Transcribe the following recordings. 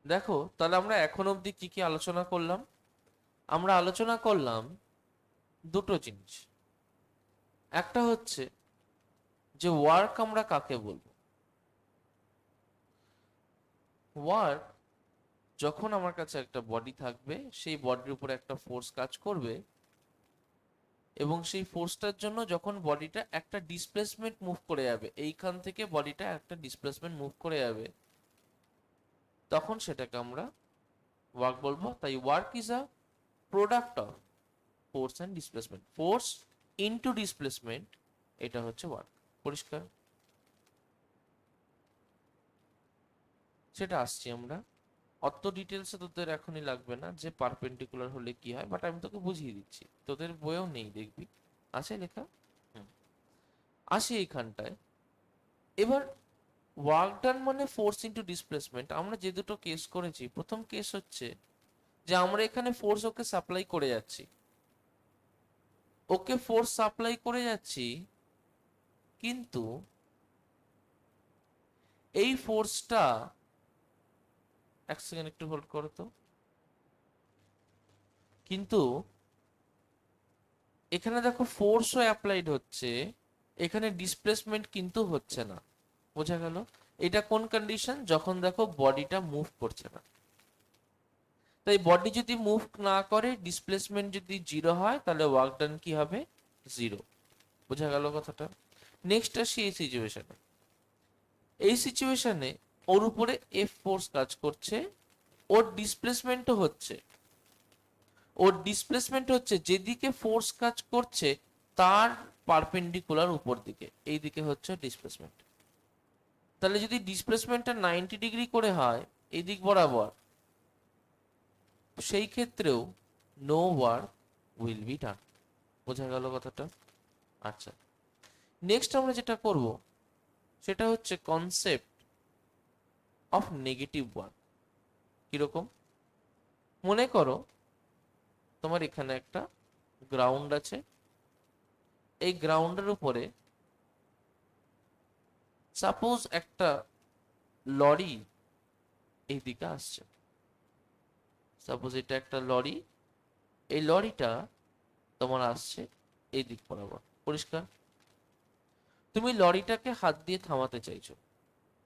দেখো তাহলে আমরা এখন অবধি কি কি আলোচনা করলাম। আমরা আলোচনা করলাম দুটো জিনিস। একটা হচ্ছে যে ওয়ার্ক আমরা কাকে বলবো। ওয়ার্ক যখন আমার কাছে একটা বডি থাকবে, সেই বডির উপরে একটা ফোর্স কাজ করবে, এবং সেই ফোর্সটার জন্য যখন বডিটা একটা ডিসপ্লেসমেন্ট মুভ করে যাবে, এইখান থেকে বডিটা একটা ডিসপ্লেসমেন্ট মুভ করে যাবে, তখন সেটাকে আমরা ওয়ার্ক বলবো। তাই work is a product of force and displacement, force into displacement, এটা হচ্ছে ওয়ার্ক। পরিষ্কার? সেটা আসছি আমরা। অত ডিটেলসে তোদের এখনই লাগবে না যে পারপেন্ডিকুলার হলে কি হয়, বাট আমি তোকে বুঝিয়ে দিচ্ছি, তোদের বইয়েও নেই দেখবি, আছে লেখা। হুম। আসি এইখানটায়। এবার ওয়ার্ক ডান মানে ফোর্স ইনটু ডিসপ্লেসমেন্ট। আমরা যে দুটো কেস করেছি, প্রথম কেস হচ্ছে যে আমরা এখানে ফোর্স ওকে সাপ্লাই করে যাচ্ছি, ওকে ফোর্স সাপ্লাই করে যাচ্ছি, কিন্তু এই ফোর্সটা, এক সেকেন্ড একটু হোল্ড করো তো, কিন্তু এখানে দেখো ফোর্সও অ্যাপ্লাইড হচ্ছে, এখানে ডিসপ্লেসমেন্ট কিন্তু হচ্ছে না। বোঝা গেল? এটা কোন কন্ডিশন? যখন দেখো বডিটা মুভ করছে না। তাই বডি যদি মুভ না করে, ডিসপ্লেসমেন্ট যদি জিরো হয়, তাহলে ওয়ার্ক ডান কি হবে? জিরো। বোঝা গেল কথাটা? নেক্সট আসি এই সিচুয়েশনে। এই সিচুয়েশনে ওর উপরে এফ ফোর্স কাজ করছে, ওর ডিসপ্লেসমেন্টও হচ্ছে। ওর ডিসপ্লেসমেন্ট হচ্ছে যেদিকে ফোর্স কাজ করছে তার পারপেন্ডিকুলার উপর দিকে, এই দিকে হচ্ছে ডিসপ্লেসমেন্ট। তাহলে যদি ডিসপ্লেসমেন্টটা 90 ডিগ্রি করে হয় এই দিক বরাবর, সেই ক্ষেত্রেও no work will be done. বোঝা গেল কথাটা? আচ্ছা, নেক্সট আমরা যেটা করব সেটা হচ্ছে কনসেপ্ট অফ নেগেটিভ ওয়ার্ক। কিরকম? মনে করো তোমার এখানে একটা গ্রাউন্ড আছে, এই গ্রাউন্ডের উপরে সাপোজ একটা লরি এই দিকে আসছে। সাপোজ এটা একটা লরি, এই লরিটা তোমার আসছে এই দিক বরাবর। পরিষ্কার? তুমি লরিটাকে হাত দিয়ে থামাতে চাইছো,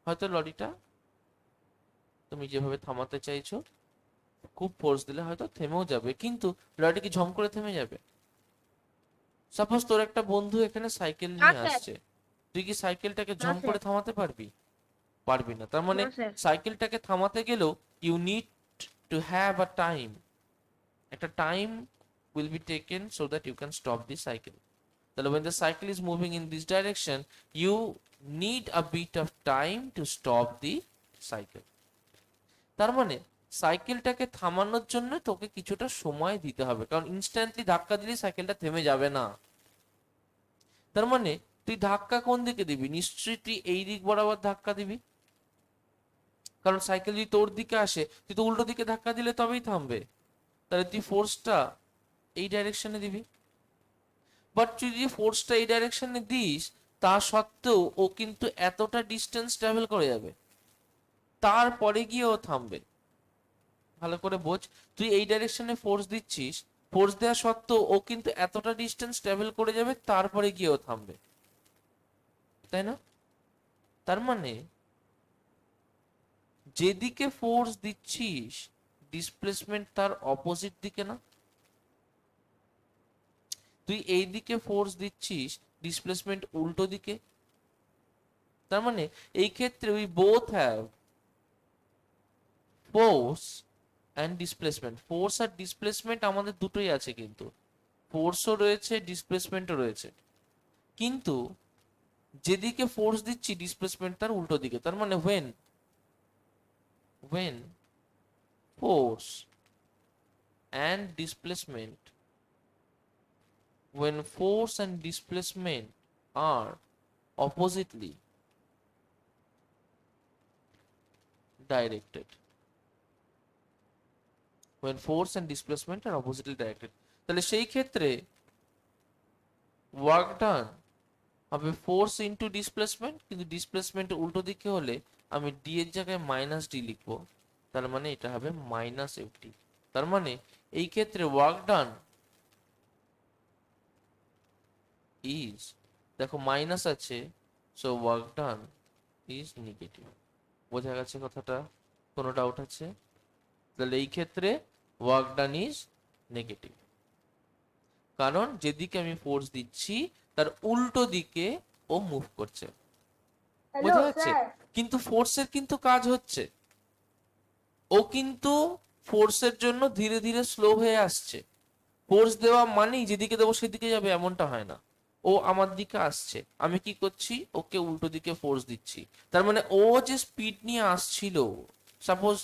হয়তো লরিটা তুমি যেভাবে থামাতে চাইছো খুব ফোর্স দিলে হয়তো থেমেও যাবে, কিন্তু লরিটা কি ঝম করে থেমে যাবে? সাপোজ তোর একটা বন্ধু এখানে সাইকেল না নিয়ে স্যার। আসছে, তুই কি সাইকেলটাকে না ঝম স্যার। করে থামাতে পারবি? পারবি না। তার মানে না স্যার। সাইকেলটাকে থামাতে গেলেও you need to have a time, একটা time will be taken so that you can stop the cycle. তাহলে when the cycle is moving in this direction, you need a bit of time to stop the cycle. তার মানে সাইকেলটাকে থামানোর জন্য তোকে কিছুটা সময় দিতে হবে, কারণ ইনস্ট্যান্টলি ধাক্কা দিলে সাইকেলটা থেমে যাবে না। তার মানে তুই ধাক্কা কোন দিকে দিবি? নিশ্চয়ই তুই এই দিক বরাবর ধাক্কা দিবি, কারণ সাইকেল যদি তোর দিকে আসে তুই তো উল্টো দিকে ধাক্কা দিলে তবেই থামবে। তাহলে তুই ফোর্সটা এই ডাইরেকশনে দিবি। বাট তুই যদি ফোর্সটা এই ডাইরেকশনে দিস, তা সত্ত্বেও ও কিন্তু এতটা ডিস্টেন্স ট্রাভেল করে যাবে, তারপরে গিয়ে ও থামবে। ভালো করে বোঝ, তুই এই ডাইরেকশনে ফোর্স দিচ্ছিস, ফোর্স দেওয়া সত্ত্বেও ও কিন্তু এতটা ডিস্টেন্স ট্রাভেল করে যাবে, তারপরে গিয়ে ও থামবে, তাই না? তার মানে যেদিকে ফোর্স দিচ্ছিস ডিসপ্লেসমেন্ট তার অপোজিট দিকে না? তুই এই দিকে ফোর্স দিচ্ছিস, ডিসপ্লেসমেন্ট উল্টো দিকে। তার মানে এই ক্ষেত্রে we both have force and displacement. Force আর ডিসপ্লেসমেন্ট আমাদের দুটোই আছে, কিন্তু ফোর্সও রয়েছে ডিসপ্লেসমেন্টও রয়েছে, কিন্তু যেদিকে ফোর্স দিচ্ছি ডিসপ্লেসমেন্ট তার উল্টো দিকে। তার মানে when force and displacement, when force and displacement are oppositely directed, when force and displacement are oppositely directed, তাহলে সেই ক্ষেত্রে ওয়ার্ক ডান হবে ফোর্স ইনটু ডিসপ্লেসমেন্ট, কিন্তু ডিসপ্লেসমেন্ট উল্টো দিকে হলে আমি ডি এর জায়গায় মাইনাস ডি লিখবো, তার মানে এটা হবে মাইনাস এফটি। তার মানে এই ক্ষেত্রে ওয়ার্ক ডান ইজ, দেখো মাইনাস আছে, so work done is negative. বোঝা গেছে কথাটা? কোনো ডাউট আছে? তাহলে এই ক্ষেত্রে ওয়ার্ক ডান ইজ নেগেটিভ, কারণ যেদিকে আমি ফোর্স দিচ্ছি তার উল্টো দিকে ও মুভ করছে। হ্যালো বোঝা যাচ্ছে? স্যার। কিন্তু ফোর্সের কিন্তু কাজ হচ্ছে, ও কিন্তু ফোর্সের জন্য ধীরে ধীরে স্লো হয়ে আসছে। ফোর্স দেওয়া মানেই যেদিকে দেবো সেদিকে যাবে এমনটা হয় না। ও আমার দিকে আসছে, আমি কি করছি, ওকে উল্টো দিকে ফোর্স দিচ্ছি। তার মানে ও যে স্পিড নিয়ে আসছিল, suppose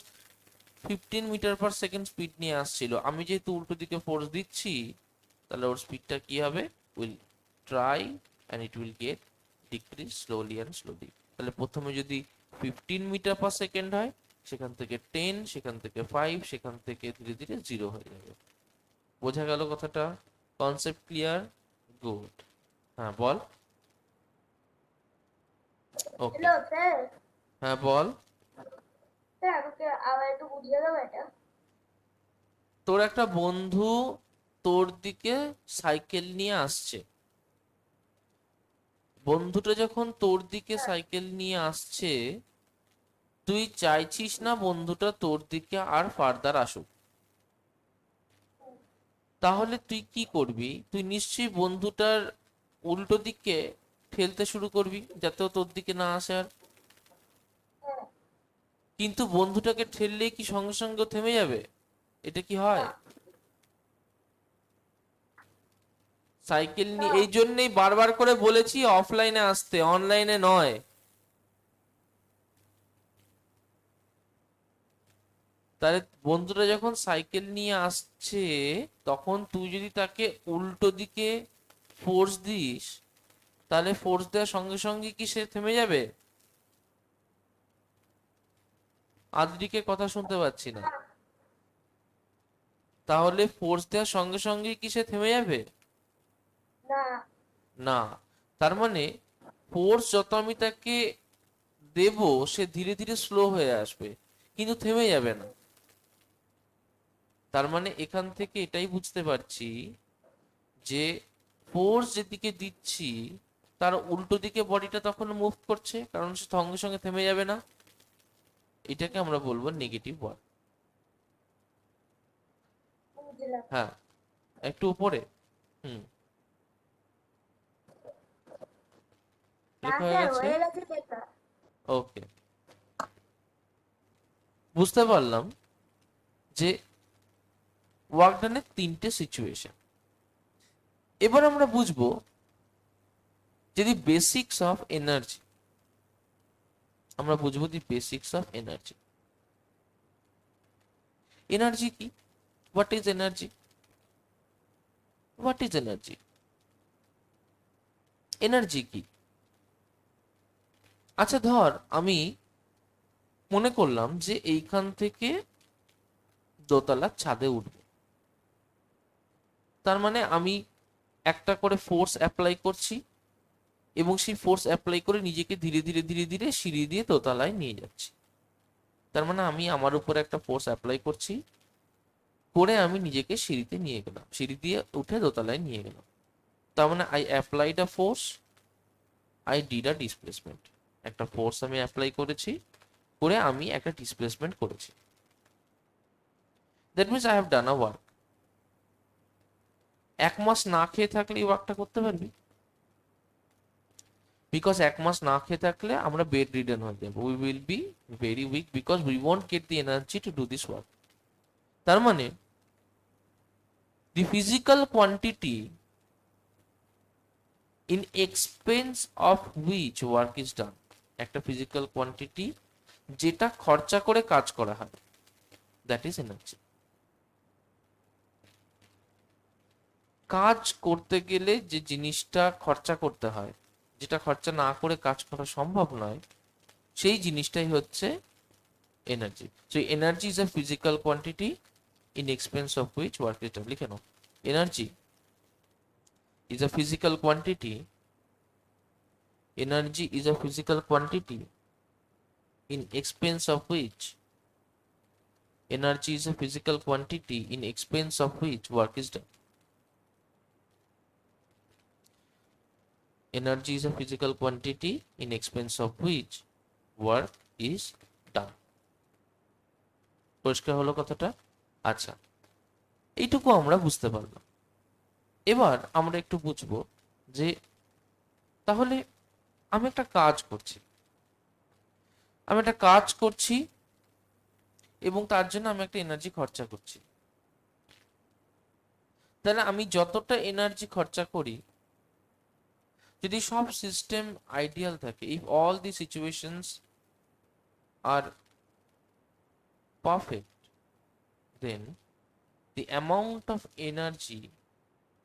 15 metre per second speed নিয়ে আসছিল, আমি যেহেতু উল্টো দিকে ফোর্স দিচ্ছি, তাহলে ওর স্পিডটা কি হবে, will try and it will get decrease slowly and slowly. তাহলে প্রথমে যদি 15 মিটার পার সেকেন্ড হয়, সেখান থেকে 10, সেখান থেকে 5, সেখান থেকে ধীরে ধীরে 0 হয়ে যাবে। বোঝা গেল কথাটা? Concept clear? গুড। হ্যাঁ বল। ওকে। Hello sir. হ্যাঁ বল। স্যার আমাকে আবার একটু বুঝিয়ে দাও এটা। তোর একটা বন্ধু তোর দিকে সাইকেল নিয়ে আসছে। বন্ধুটা যখন তোর দিকে সাইকেল নিয়ে আসছে, তুই চাইছিস না বন্ধুটা তোর দিকে আর ফার্দার আসুক। তাহলে তুই কি করবি? তুই নিশ্চয়ই বন্ধুটার উল্টো দিকে ঠেলতে শুরু করবি যাতে ও তোর দিকে না আসে আর। হ্যাঁ। কিন্তু বন্ধুটাকে ঠেললেই কি সঙ্গে সঙ্গে ও থেমে যাবে? এটা কি হয়? না। সাইকেল না। নিয়ে এই জন্যই বারবার করে বলেছি অফলাইনে আসতে, অনলাইনে নয়। তাহলে বন্ধুটা যখন সাইকেল নিয়ে আসছে, তখন তুই যদি তাকে উল্টো দিকে ফোর্স দিস, তাহলে ফোর্স দেওয়ার সঙ্গে সঙ্গে কি সে থেমে যাবে? আদ্রিকে কথা শুনতে পাচ্ছি না। তাহলে ফোর্স দেওয়ার সঙ্গে সঙ্গে কি সে থেমে যাবে? না। না। তার মানে ফোর্স যত আমি তাকে দেব, সে ধীরে ধীরে স্লো হয়ে আসবে, কিন্তু থেমে যাবে না। তার মানে এখান থেকে এটাই বুঝতে পারছি যে ফোর্স যেদিকে দিচ্ছি তার উল্টো দিকে বডিটা তখন মুভ করছে, কারণ সে সঙ্গে সঙ্গে থেমে যাবে না। এটাকে আমরা বলবো নেগেটিভ ওয়ার্ক। বুঝলাম। হ্যাঁ, একটু উপরে। হুম, না লেখা হয়ে স্যার, গেছে। হয়ে গেছে লেখা। ওকে, বুঝতে পারলাম যে ওয়ার্ক ডানের তিনটে সিচুয়েশন। এবার আমরা বুঝবো যদি বেসিক্স অফ এনার্জি, আমরা বুঝবো দি বেসিক্স অফ এনার্জি। এনার্জি কি? What is energy? What is energy? Energy কি? আচ্ছা ধর আমি মনে করলাম যে এইখান থেকে দোতলার ছাদে উঠবো। তার মানে আমি একটা করে ফোর্স অ্যাপ্লাই করছি, এবং সেই ফোর্স অ্যাপ্লাই করে নিজেকে ধীরে ধীরে ধীরে ধীরে সিঁড়ি দিয়ে দোতলায় নিয়ে যাচ্ছি। তার মানে আমি আমার উপরে একটা ফোর্স অ্যাপ্লাই করছি, করে আমি নিজেকে সিঁড়িতে নিয়ে গেলাম, সিঁড়ি দিয়ে উঠে দোতলায় নিয়ে গেলাম। তার মানে I applied a force, I did a displacement. একটা ফোর্স আমি অ্যাপ্লাই করেছি, করে আমি একটা ডিসপ্লেসমেন্ট করেছি। That means I have done a work. 1 মাস না খেয়ে থাকলে এই ওয়ার্কটা করতে পারবি? বিকজ 1 মাস না খেয়ে থাকলে আমরা বেড রিডেন হয়ে যাবো, we will be very weak, because we won't get the energy to do this work. তার মানে the physical quantity in expense of which work is done, একটা ফিজিক্যাল কোয়ান্টিটি যেটা খরচা করে কাজ করা হয়, দ্যাট ইজ এনার্জি। কাজ করতে গেলে যে জিনিসটা খরচা করতে হয়, যেটা খরচা না করে কাজ করা সম্ভব নয়, সেই জিনিসটাই হচ্ছে energy. So energy is a physical quantity in expense of which work is done. লিখে নাও, energy is a physical quantity, energy is a physical quantity in expense of which Energy is a physical quantity in expense of which work is done. Energy is a physical quantity in expense of which work is done. পরিষ্কার হলো কথাটা? আচ্ছা, এইটুকু আমরা বুঝতে পারলাম। এবার আমরা একটু বুঝবো যে তাহলে আমি একটা কাজ করছি, এবং তার জন্য আমি একটা এনার্জি খরচা করছি। তাহলে আমি যতটা এনার্জি খরচা করি, যদি সব সিস্টেম আইডিয়াল থাকে, if all the situations are perfect, then the amount of energy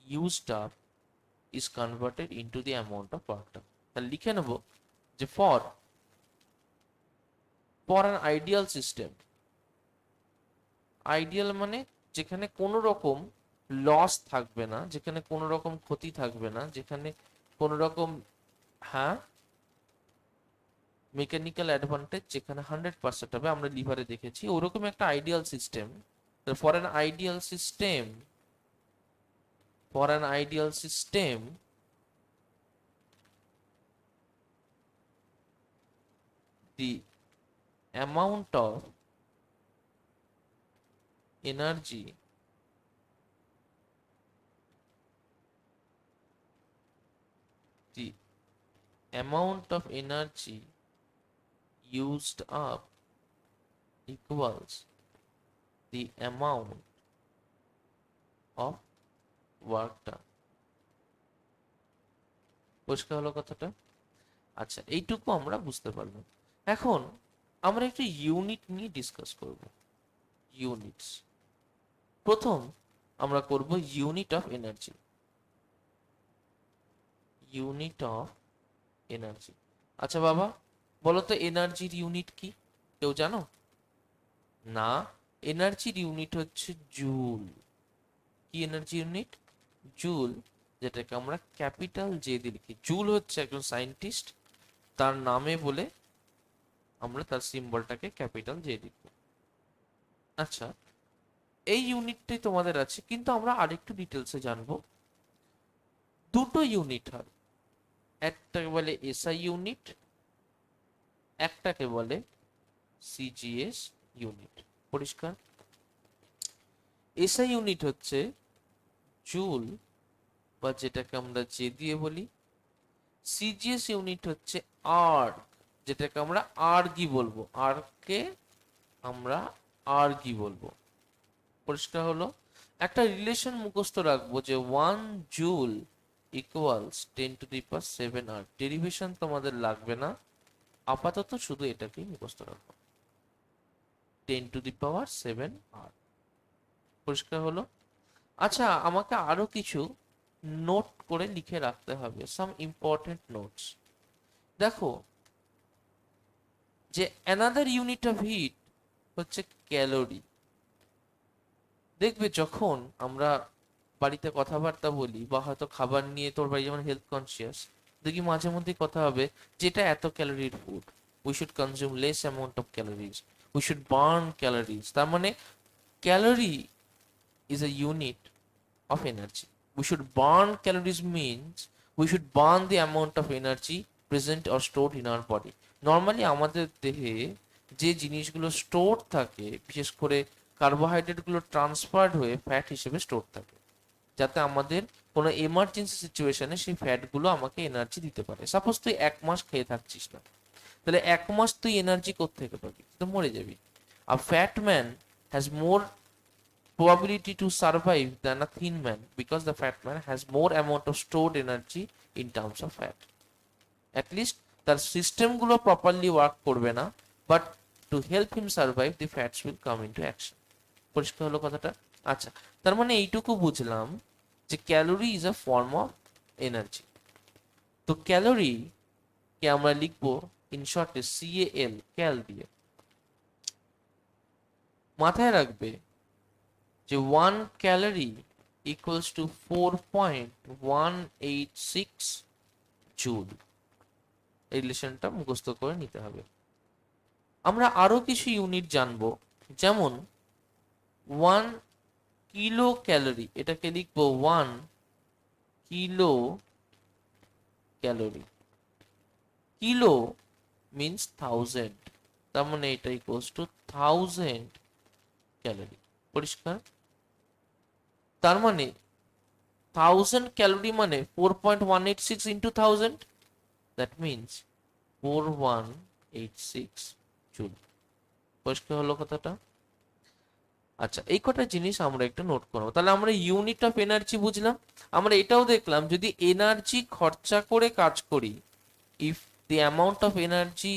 used up is converted into the amount of work done. তাহলে লিখে নেব যে for an ideal system, ideal মানে যেখানে কোনো রকম লস থাকবে না, যেখানে কোনো রকম ক্ষতি থাকবে না, যেখানে কোনো রকম, হ্যাঁ, মেকানিক্যাল অ্যাডভান্টেজ যেখানে 100% হবে, আমরা লিভারে দেখেছি ওরকম একটা ideal system. For an ideal system, for an ideal system, the amount of energy the amount of energy used up equals the amount of work done. পরিষ্কার হলো কথাটা? আচ্ছা, এইটুকু আমরা বুঝতে পারলাম। এখন আমরা একটু ইউনিট নিয়ে ডিসকাস করব। ইউনিটস, প্রথম আমরা করব unit of energy. Unit of energy. আচ্ছা বাবা, বলো তো এনার্জির ইউনিট কি? কেউ জানো? না, এনার্জির ইউনিট হচ্ছে জুল। কি এনার্জি ইউনিট? জুল, যেটাকে আমরা ক্যাপিটাল জে দিয়ে লিখি। জুল হচ্ছে একজন সায়েন্টিস্ট, তার নামে বলে আমরা তার সিম্বলটাকে ক্যাপিটাল জে লিখব। আচ্ছা, এই ইউনিটটাই তোমাদের আছে, কিন্তু আমরা আরেকটু ডিটেলসে জানবো। দুটো ইউনিট হয়, একটাকে বলে এসআই ইউনিট, একটাকে বলে সিজিএস ইউনিট। পরিষ্কার? এসআই ইউনিট হচ্ছে জুল, বা যেটাকে আমরা জে দিয়ে বলি। সিজিএস ইউনিট হচ্ছে আর্গ, যেটাকে আমরা আর্গি বলবো। আর্গকে আমরা আর্গি বলবো। পরিষ্কার হলো? একটা রিলেশন মুখস্থ রাখবো যে 1 জুল ইকুয়ালস 10⁷ আর্গ। ডেরিভেশন তোমাদের লাগবে না, আপাতত শুধু এটাকেই মুখস্থ রাখবো, 10⁷ আর্গ। পরিষ্কার হলো? আচ্ছা, আমাকে আরো কিছু নোট করে লিখে রাখতে হবে, সাম ইম্পর্টেন্ট নোটস। দেখো যে অ্যানাদার ইউনিট অফ হিট হচ্ছে ক্যালোরি। দেখবে যখন আমরা বাড়িতে কথাবার্তা বলি, বা হয়তো খাবার নিয়ে, তোর বাড়ি যেমন হেলথ কনসিয়াস, দেখি মাঝে মধ্যে কথা হবে যেটা এত ক্যালোরির food, we should consume less amount of calories, we should burn calories. তার মানে calorie is a unit of energy. We should burn calories means we should burn the amount of energy present or stored in our body. Normally আমাদের দেহে যে জিনিসগুলো store থাকে, বিশেষ করে carbohydrate গুলো ট্রান্সফার্ড হয়ে ফ্যাট হিসেবে স্টোর থাকে, যাতে আমাদের কোনো এমার্জেন্সি সিচুয়েশনে সেই ফ্যাট গুলো আমাকে এনার্জি দিতে পারে। সাপোজ তুই 1 মাস খেয়ে থাকছিস না, তাহলে 1 মাস তুই এনার্জি কোত্থেকে পাবি? তুই তো মরে যাবি। আর fat man has more probability to survive than a thin man, because the fat man has more amount of stored energy in terms of fat. At least তার সিস্টেম গুলো প্রপারলি ওয়ার্ক করবে না, but to help him survive the fats will come into action. পরিষ্কার হলো কথাটা? আচ্ছা, তার মানে এইটুকু বুঝলাম যে calorie is a form of energy. তো ক্যালোরি কে আমরা লিখবো ইন শর্টে CAL, ক্যাল দিয়ে। মাথায় রাখবে যে 1 ক্যালোরি ইকুয়ালস টু 4.186 জুল। এই রিলেশনটা মুখস্থ করে নিতে হবে। আমরা আরো কিছু ইউনিট জানবো, যেমন 1 কিলো ক্যালোরি, এটাকে লিখবো 1 কিলো ক্যালোরি। কিলো মিন্স 1000, তার মানে এটা ইকুয়ালস টু 1000 ক্যালোরি। পরিষ্কার? তার মানে 1000 ক্যালোরি মানে 4.186 ইন্টু 1000, দ্যাট মিন্স 4186 জুল। পরিষ্কার হলো কথাটা? আচ্ছা, এই কটা জিনিস আমরা একটু নোট করবো। তাহলে আমরা ইউনিট অফ এনার্জি বুঝলাম। আমরা এটাও দেখলাম যদি এনার্জি খরচা করে কাজ করি, if the amount of energy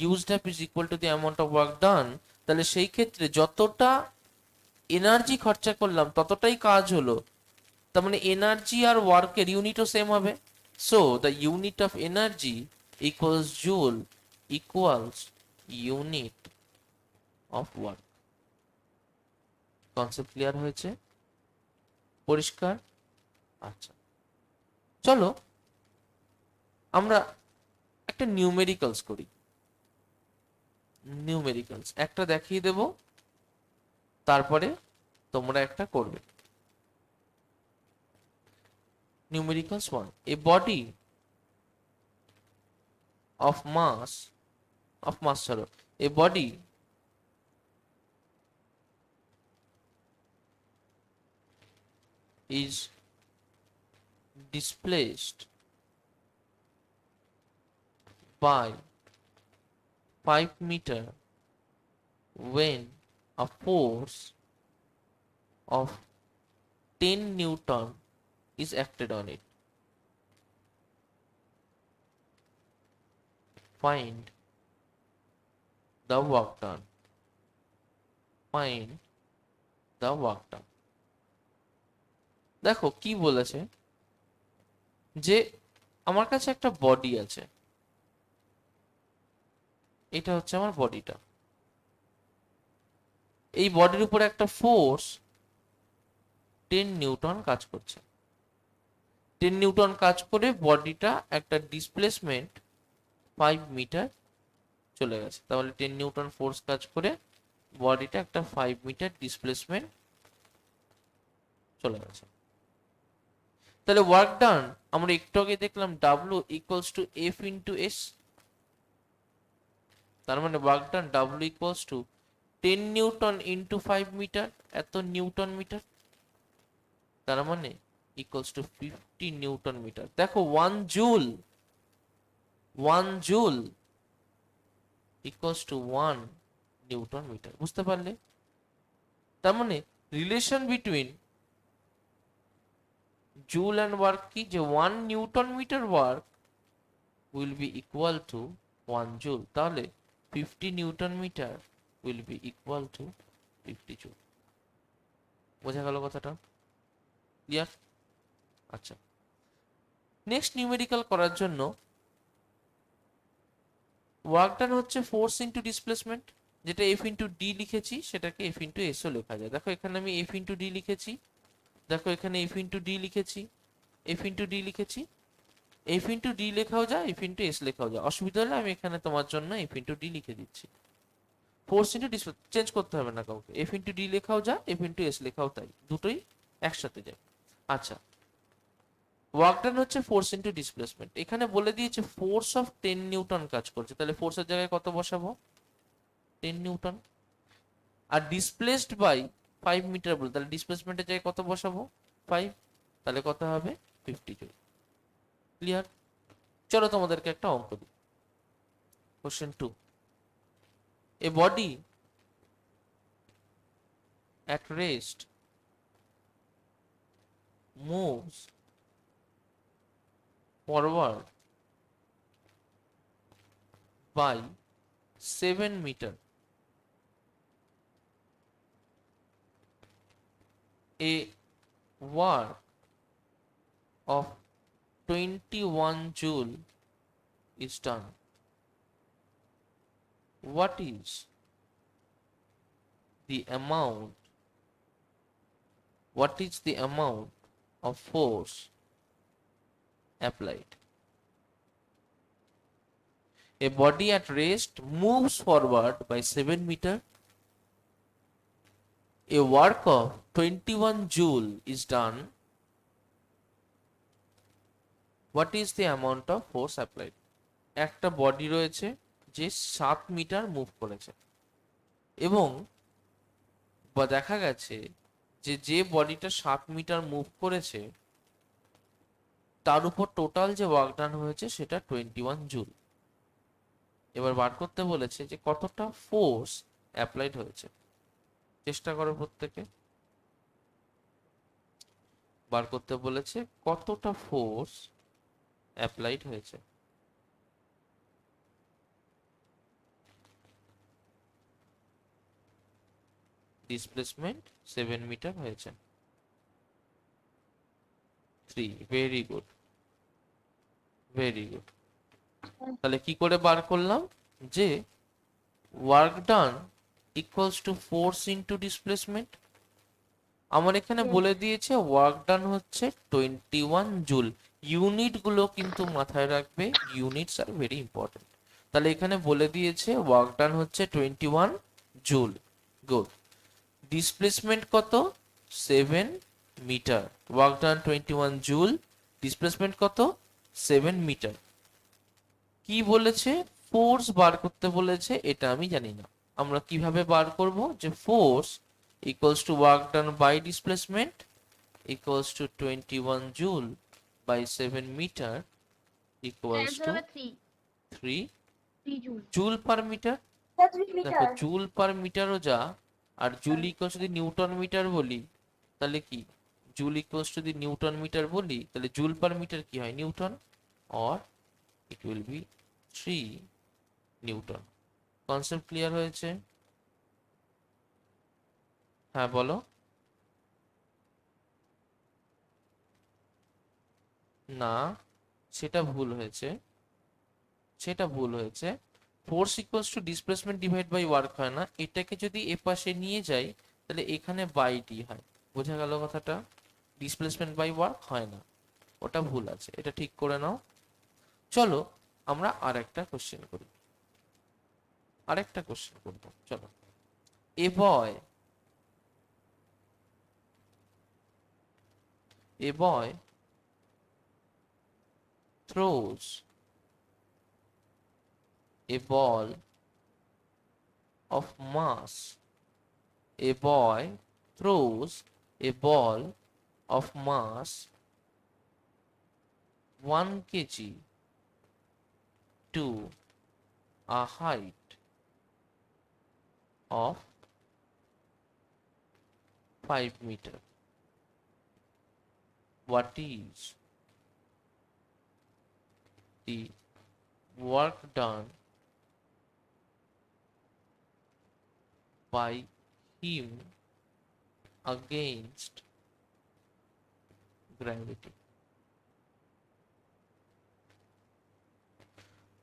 used up is equal to the amount of work done, তাহলে সেই ক্ষেত্রে যতটা এনার্জি খরচা করলাম ততটাই কাজ হলো, তার মানে এনার্জি আর ওয়ার্কের ইউনিটও সেম হবে। So the unit of energy equals joule equals unit of work. Concept clear হয়েছে? পরিষ্কার? আচ্ছা, চলো আমরা একটা নিউমেরিক্যালস করি। নিউমেরিক্যালস একটা দেখিয়ে দেব, তারপরে তোমরা একটা করবে। Numericals 1. A body sorry, a body is displaced by 5 meter when a force of 10 Newton is acted on it. Find the work done. Find the work done. দেখো কি বলেছে, যে আমার কাছে একটা বডি আছে, এটা হচ্ছে আমার বডিটা। এই বডির উপরে একটা ফোর্স 10 নিউটন কাজ করছে। 10 নিউটন কাজ করে বডিটা একটা ডিসপ্লেসমেন্ট 5 মিটার চলে গেছে। তাহলে 10 নিউটন ফোর্স কাজ করে বডিটা একটা 5 মিটার ডিসপ্লেসমেন্ট চলে গেছে। তাহলে ওয়ার্ক ডান আমরা একটু আগে দেখলাম W equals to F into S। তার মানে work done W equals to 10 newton into 5 metre, এত নিউটন মিটার, তার মানে ইকুয়ালস টু 50 নিউটন মিটার। দেখো 1 joule equals to 1 newton metre. বুঝতে পারলে? তার মানে relation between joule and work কি, যে 1 newton metre work will be equal to 1 joule. তাহলে 50 newton metre will be equal to 50 joule. বোঝা গেল কথাটা? ক্লিয়ার? আচ্ছা, নেক্সট নিউমেরিক্যাল করার জন্য ওয়ার্ক ডান হচ্ছে ফোর্স ইন্টু ডিসপ্লেসমেন্ট, যেটা এফ ইন্টু ডি লিখেছি সেটাকে এফ ইন্টু এসও লেখা যায়। দেখো এখানে আমি এফ ইন্টু ডি লিখেছি, দেখো এখানে এফ ইন্টু ডি লিখেছি, এফ ইন্টু ডি লিখেছি, এফ ইন্টু ডি লেখাও যায়, এফ ইন্টু এস লেখাও যায়। অসুবিধা হলে আমি এখানে তোমার জন্য এফ ইন্টু ডি লিখে দিচ্ছি। ফোর্স ইন্টু ডিসপ্লে চেঞ্জ করতে হবে না কাউকে, এফ ইন্টু ডি লেখাও যায়, এফ ইন্টু এস লেখাও তাই, দুটোই একসাথে যায়। আচ্ছা, ওয়ার্ক ডান হচ্ছে ফোর্স ইন্টু ডিসপ্লেসমেন্ট। এখানে বলে দিয়েছে ফোর্স অফ 10 নিউটন কাজ করছে, তাহলে ফোর্সের জায়গায় কত বসাবো? 10 নিউটন। আর ডিসপ্লেসড বাই 5 মিটার বলে, তাহলে ডিসপ্লেসমেন্টের জায়গায় কত বসাবো? 5, তাহলে কত হবে? 50 জুল। ক্লিয়ার? চলো তোমাদেরকে একটা অঙ্ক দিই। Question 2, A body at rest moves forward by 7 meter. A work of 21 joule is done. What is the amount? What is the amount of force applied? A body at rest moves forward by 7 meter. A work of 21 joule is done. What is the amount of force applied? একটা body রয়েছে যে 7 metre move করেছে, এবং বা দেখা গেছে যে বডিটা 7 মিটার মুভ করেছে তার উপর টোটাল যে ওয়ার্ক ডান হয়েছে সেটা 21 জুল। এবার বার করতে বলেছে যে কতটা ফোর্স অ্যাপ্লাইড হয়েছে। চেষ্টা করো প্রত্যেকে, বার করতে বলেছে কতটা ফোর্স অ্যাপ্লাইড হয়েছে। ডিসপ্লেসমেন্ট 7 মিটার হয়েছে। 3, ভেরি গুড, ভেরি গুড। তাহলে কি করে বার করলাম যে work done equals to force into displacement. আমার এখানে Yes. বলে দিয়েছে ওয়ার্ক ডান হচ্ছে 21 জুল। ইউনিট গুলো কিন্তু মাথায় রাখবে, ইউনিটস আর ভেরি ইম্পর্টেন্ট। তাহলে এখানে বলে দিয়েছে ওয়ার্ক ডান হচ্ছে 21 জুল। গুড। ডিসপ্লেসমেন্ট কত? 7 metre. Work done 21 joule, displacement কত? 7 মিটার। কি বলেছে? ফোর্স বার করতে বলেছে, এটা আমি জানি না। আমরা কিভাবে বার করব? যে force equals to work done by displacement equals to 21 joule by 7 meter equals answer to হবে 3 3 joule. joule per meter। That 3 দেখো meter. জুল পার মিটারও যা, আর জুল ইকুয়ালস যদি নিউটন মিটার বলি তাহলে কি? জুল ইকুয়ালস যদি নিউটন মিটার বলি তাহলে জুল পার মিটার কি হয়? Newton, or it will B 3 Newton. Concept clear হয়েছে? হ্যাঁ বলো। না, সেটা ভুল হয়েছে, সেটা ভুল হয়েছে। Force equals to displacement divide by work হয় না, এটাকে যদি এ পাশে নিয়ে যাই তাহলে এখানে বাই ডি হয়। বোঝা গেল কথাটা? ডিসপ্লেসমেন্ট বাই ওয়ার্ক হয় না, ওটা ভুল আছে, এটা ঠিক করে নাও। চলো আমরা আরেকটা কোশ্চেন করি, আরেকটা কোশ্চেন করবো। চলো। এ বয়, এ বয় throws a ball of mass. A boy throws a ball of mass 1 kg to a height of 5 meter. What is the work done by him against gravity?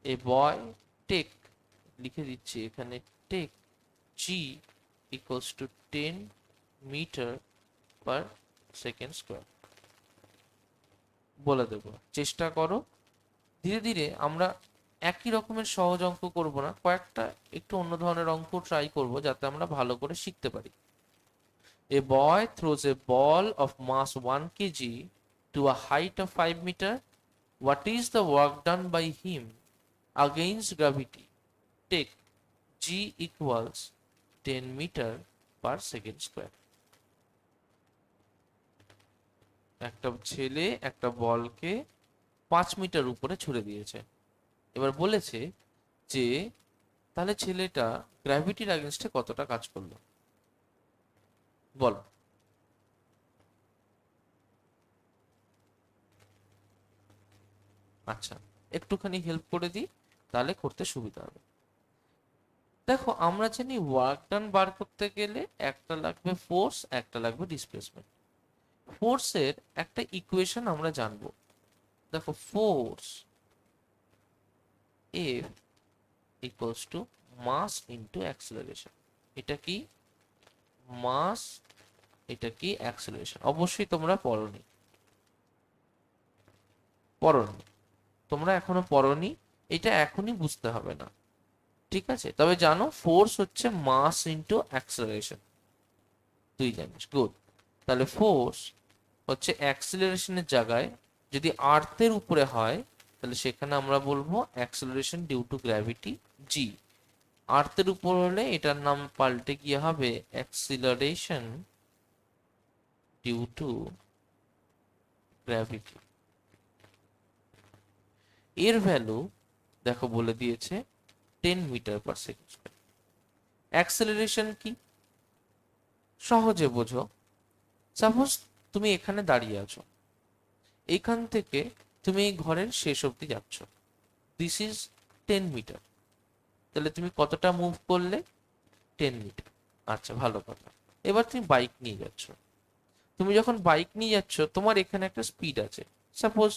A boy take, লিখে দিচ্ছি এখানে, take g equals to 10 meter per second square। বলে দেবো, চেষ্টা করো। ধীরে ধীরে আমরা একই রকমের সহজ অঙ্ক করব না, কয়েকটা একটু অন্য ধরনের অঙ্ক ট্রাই করব যাতে আমরা ভালো করে শিখতে পারি। A boy throws a ball of mass 1 kg to a height of 5 meter. What is the work done by him against gravity? Take g equals 10 meter per second square. একটা ছেলে একটা বলকে 5 মিটার উপরে ছুড়ে দিয়েছে। এবার বলেছে যে তাহলে ছেলেটা গ্র্যাভিটির এগেনস্টে কতটা কাজ করলো, বলো। আচ্ছা, একটুখানি হেল্প করে দিই, তাহলে করতে সুবিধা হবে। দেখো আমরা জানি ওয়ার্ক ডান বার করতে গেলে একটা লাগবে ফোর্স, একটা লাগবে ডিসপ্লেসমেন্ট। ফোর্সের একটা ইকুয়েশন আমরা জানবো। দেখো force F equals to mass into acceleration। এটা কি? মাস, এটা কি? অ্যাক্সেলারেশন। অবশ্যই তোমরা পড়োনি, পড়োনি, তোমরা এখনো পড়োনি, এটা এখনই বুঝতে হবে না, ঠিক আছে? তবে জানো ফোর্স হচ্ছে মাস ইন্টু অ্যাক্সেলারেশন, 2 জানিস, গুড। তাহলে ফোর্স হচ্ছে অ্যাক্সিলারেশনের জায়গায় যদি আর্থের উপরে হয় তাহলে সেখানে আমরা বলবো অ্যাক্সিলারেশন ডিউ টু গ্র্যাভিটি জি। আর্থের উপর হলে এটার নাম পাল্টে গিয়ে হবে অ্যাক্সিলারেশন ডিউ টু গ্র্যাভিটি। এর ভ্যালু দেখো বলে দিয়েছে 10 মিটার পার সেকেন্ড। অ্যাক্সেলারেশন কি সহজে বোঝো, সাপোজ তুমি এখানে দাঁড়িয়ে আছো, এইখান থেকে তুমি এই ঘরের শেষ অবধি যাচ্ছ, দিস ইজ 10 মিটার, তাহলে তুমি কতটা মুভ করলে? 10 মিটার। আচ্ছা, ভালো কথা। এবার তুমি বাইক নিয়ে যাচ্ছ, তুমি যখন বাইক নিয়ে যাচ্ছ তোমার এখানে একটা স্পিড আছে, সাপোজ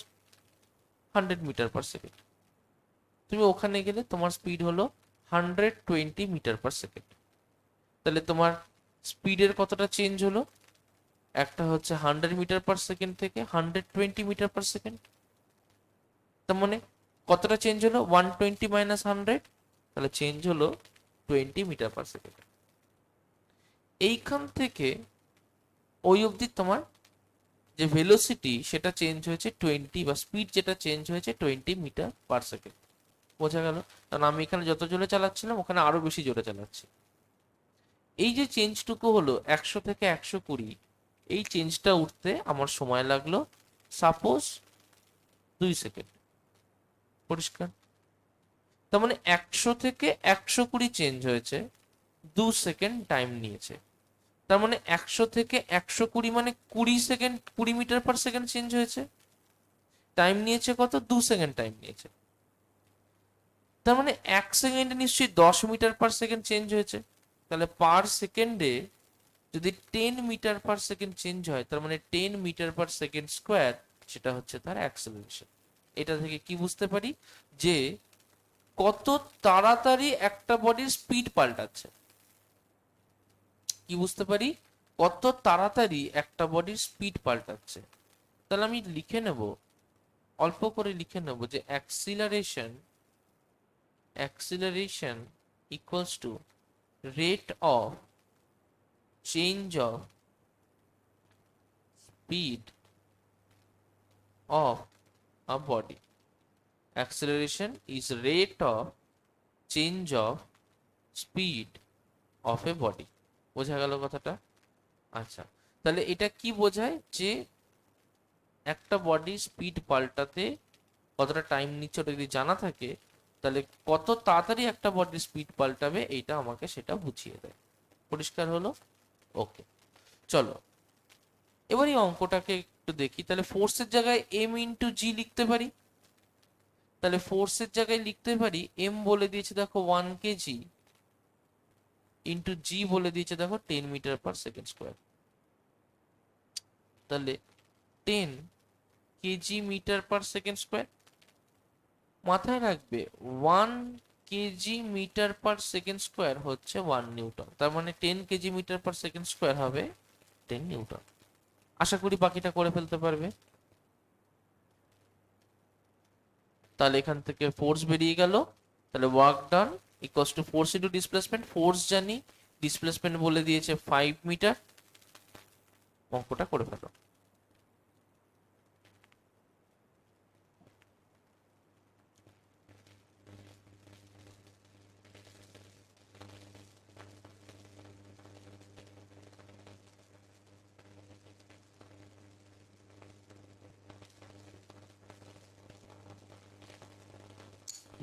100 মিটার পার সেকেন্ড। তুমি ওখানে গেলে তোমার স্পিড হলো 120 মিটার পার সেকেন্ড। তাহলে তোমার স্পিডের কতটা চেঞ্জ হলো? একটা হচ্ছে 100 মিটার পার সেকেন্ড থেকে 120 মিটার পার সেকেন্ড। তার মানে কতটা চেঞ্জ হলো? 120 মাইনাস 100, তাহলে চেঞ্জ হলো 20 মিটার পার সেকেন্ড। এইখান থেকে ওই অবধি তোমার যে ভেলোসিটি সেটা চেঞ্জ হয়েছে 20, বা স্পিড যেটা চেঞ্জ হয়েছে 20 মিটার পার সেকেন্ড। বোঝা গেল? কারণ আমি এখানে যত জোরে চালাচ্ছিলাম ওখানে আরো বেশি জোরে চালাচ্ছি। এই যে চেঞ্জটুকু হলো 100 থেকে 120, এই চেঞ্জটা উঠতে আমার সময় লাগলো সাপোজ 2 সেকেন্ড। পরিষ্কার? তার মানে 100 থেকে 120 চেঞ্জ হয়েছে, 2 সেকেন্ড টাইম নিয়েছে। তার মানে 100 থেকে 120 মানে 20 second, 20 metre per second change হয়েছে। টাইম নিয়েছে কত? 2 সেকেন্ড টাইম নিয়েছে। তার মানে 1 সেকেন্ডে নিশ্চয়ই 10 মিটার পার সেকেন্ড চেঞ্জ হয়েছে। তাহলে পার সেকেন্ডে যদি 10 মিটার পার সেকেন্ড চেঞ্জ হয়, তার মানে 10 মিটার পার সেকেন্ড স্কোয়ার, সেটা হচ্ছে তার অ্যাক্সেলারেশন। এটা থেকে কি বুঝতে পারি? যে কত তাড়াতাড়ি একটা বডির স্পিড পাল্টাচ্ছে। কি বুঝতে পারি? কত তাড়াতাড়ি একটা বডির স্পিড পাল্টাচ্ছে। তাহলে আমি লিখে নেব, অল্প করে লিখে নেব যে acceleration equals to rate of change of speed of a body. Acceleration is rate of change of speed of a body. বোঝা গেল কথাটা? আচ্ছা, তাহলে এটা কি বোঝায়? যে একটা বডি স্পিড পাল্টাতে কতটা টাইম নিচ্ছে ওটা যদি জানা থাকে, তাহলে কত তাড়াতাড়ি একটা বডি স্পিড পাল্টাবে এইটা আমাকে সেটা বুঝিয়ে দেয়। পরিষ্কার হলো? ওকে, চলো এবার এই অঙ্কটাকে একটু দেখি। তাহলে ফোর্সের জায়গায় এম ইন্টু জি লিখতে পারি। তাহলে ফোর্সের জায়গায় লিখতে পারি এম বলে দিয়েছে দেখো 1 কেজি, ইন্টু জি বলে দিয়েছে দেখো 10 মিটার পার সেকেন্ড স্কোয়ার। তাহলে 10 KG metre per second square. মাথায় রাখবে 1 KG metre per second square হচ্ছে 1 নিউটন। তার মানে 10 KG metre per second square হবে 10 নিউটন। আশা করি বাকিটা করে ফেলতে পারবে। তাহলে এখান থেকে ফোর্স বেরিয়ে গেল, তাহলে work done equals to force into displacement. Force জানি, ডিসপ্লেসমেন্ট বলে দিয়েছে 5 মিটার। অঙ্কটা করে ফেলো।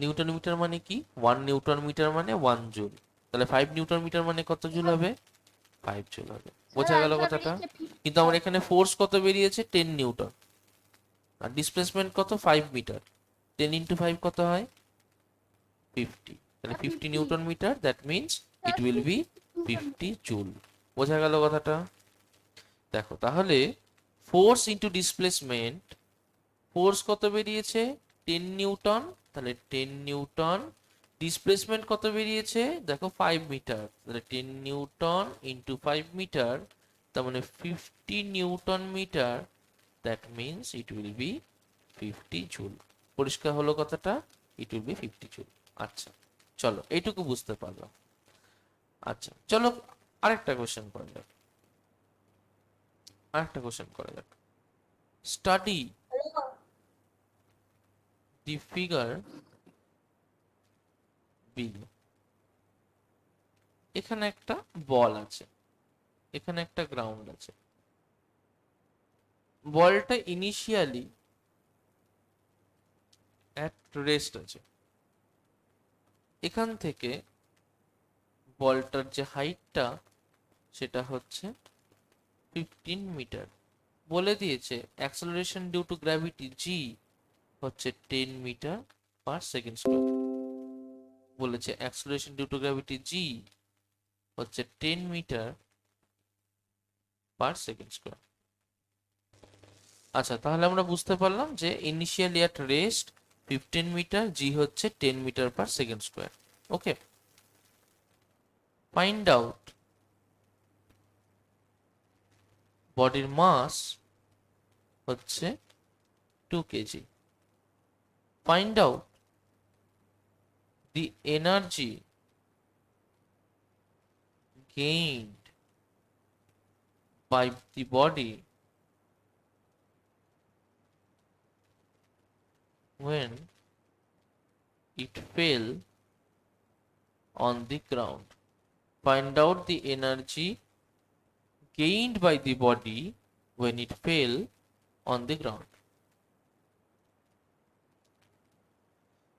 নিউটন মিটার মানে কি? 1 নিউটন মিটার মানে 1 জুল। তাহলে 5 নিউটন মিটার মানে কত জুল হবে? 5 জুল হবে। স্যার বোঝা গেল অ্যান্সার কথাটা? বেরিয়েছে কিন্তু আমার এখানে ফোর্স কত বেরিয়েছে? 10 নিউটন। আর ডিসপ্লেসমেন্ট কত? 5 মিটার। 10 ইন্টু 5 কত হয়? 50। তাহলে 50 newton metre, that means it will be 50 joule. বোঝা গেল কথাটা? দেখো তাহলে ফোর্স ইন্টু ডিসপ্লেসমেন্ট, ফোর্স কত বেরিয়েছে? 10 নিউটন। তাহলে 10 নিউটন। ডিসপ্লেসমেন্ট কত বেরিয়েছে? দেখো 5 মিটার। তাহলে 10 নিউটন ইন্টু 5 মিটার, তার মানে 50 newton metre, that means it will be 50 joule. পরিষ্কার হলো কথাটা? It will be 50 joule. আচ্ছা, চলো এইটুকু বুঝতে পারলাম। আচ্ছা, চলো আরেকটা কোশ্চেন করা যাক। আরেকটা কোশ্চেন করা যাক। Study hello. The figure B. এখানে একটা বল আছে, এখানে একটা গ্রাউন্ড আছে। বলটা ইনিশিয়ালি অ্যাট রেস্ট আছে। এখান থেকে বলটার যে হাইটটা সেটা হচ্ছে 15 মিটার। বলে দিয়েছে অ্যাক্সেলারেশন ডিউ টু গ্র্যাভিটি জি হচ্ছে 10 মিটার পার সেকেন্ড স্কোয়ার। বলেছে অ্যাক্সেলারেশন ডিউ টু গ্র্যাভিটি জি হচ্ছে 10 মিটার পার সেকেন্ড স্কোয়ার। আচ্ছা, তাহলে আমরা বুঝতে পারলাম যে ইনিশিয়ালি অ্যাট রেস্ট 15 মিটার, জি হচ্ছে 10 মিটার পার সেকেন্ড স্কোয়ার। ওকে, ফাইন্ড আউট বডির মাস হচ্ছে 2 KG. Find out the energy gained by the body when it fell on the ground. Find out the energy gained by the body when it fell on the ground.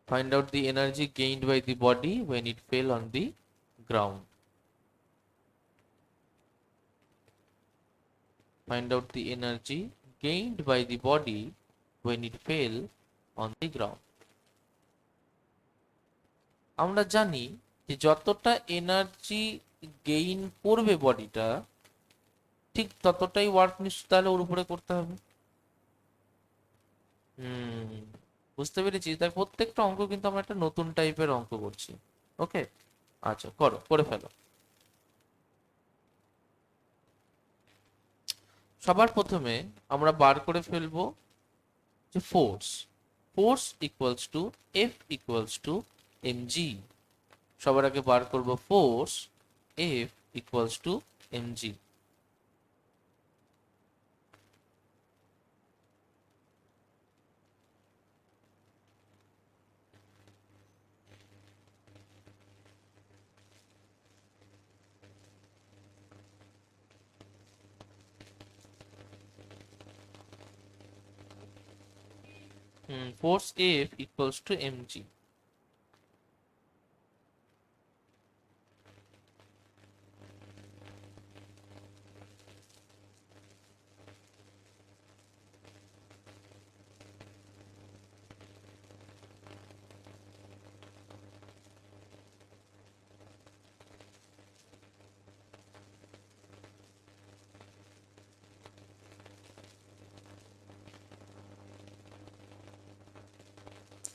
Find out the energy gained by the body when it fell on the ground. Find out the energy gained by the body when it fell on the ground. আমরা জানি যে যতটা energy gain করবে বডিটা, ঠিক ততটাই work নিশ্চয় তাহলে ওর উপরে করতে হবে। বুঝতে পেরেছি। তাই প্রত্যেকটা অঙ্ক কিন্তু আমরা একটা নতুন টাইপের অঙ্ক করছি। ওকে, আচ্ছা করো, করে ফেলো। সবার প্রথমে আমরা বার করে ফেলবো যে force. Force equals two F equals to MG. সবার আগে বার করব force, F equals to MG. Force F equals to mg.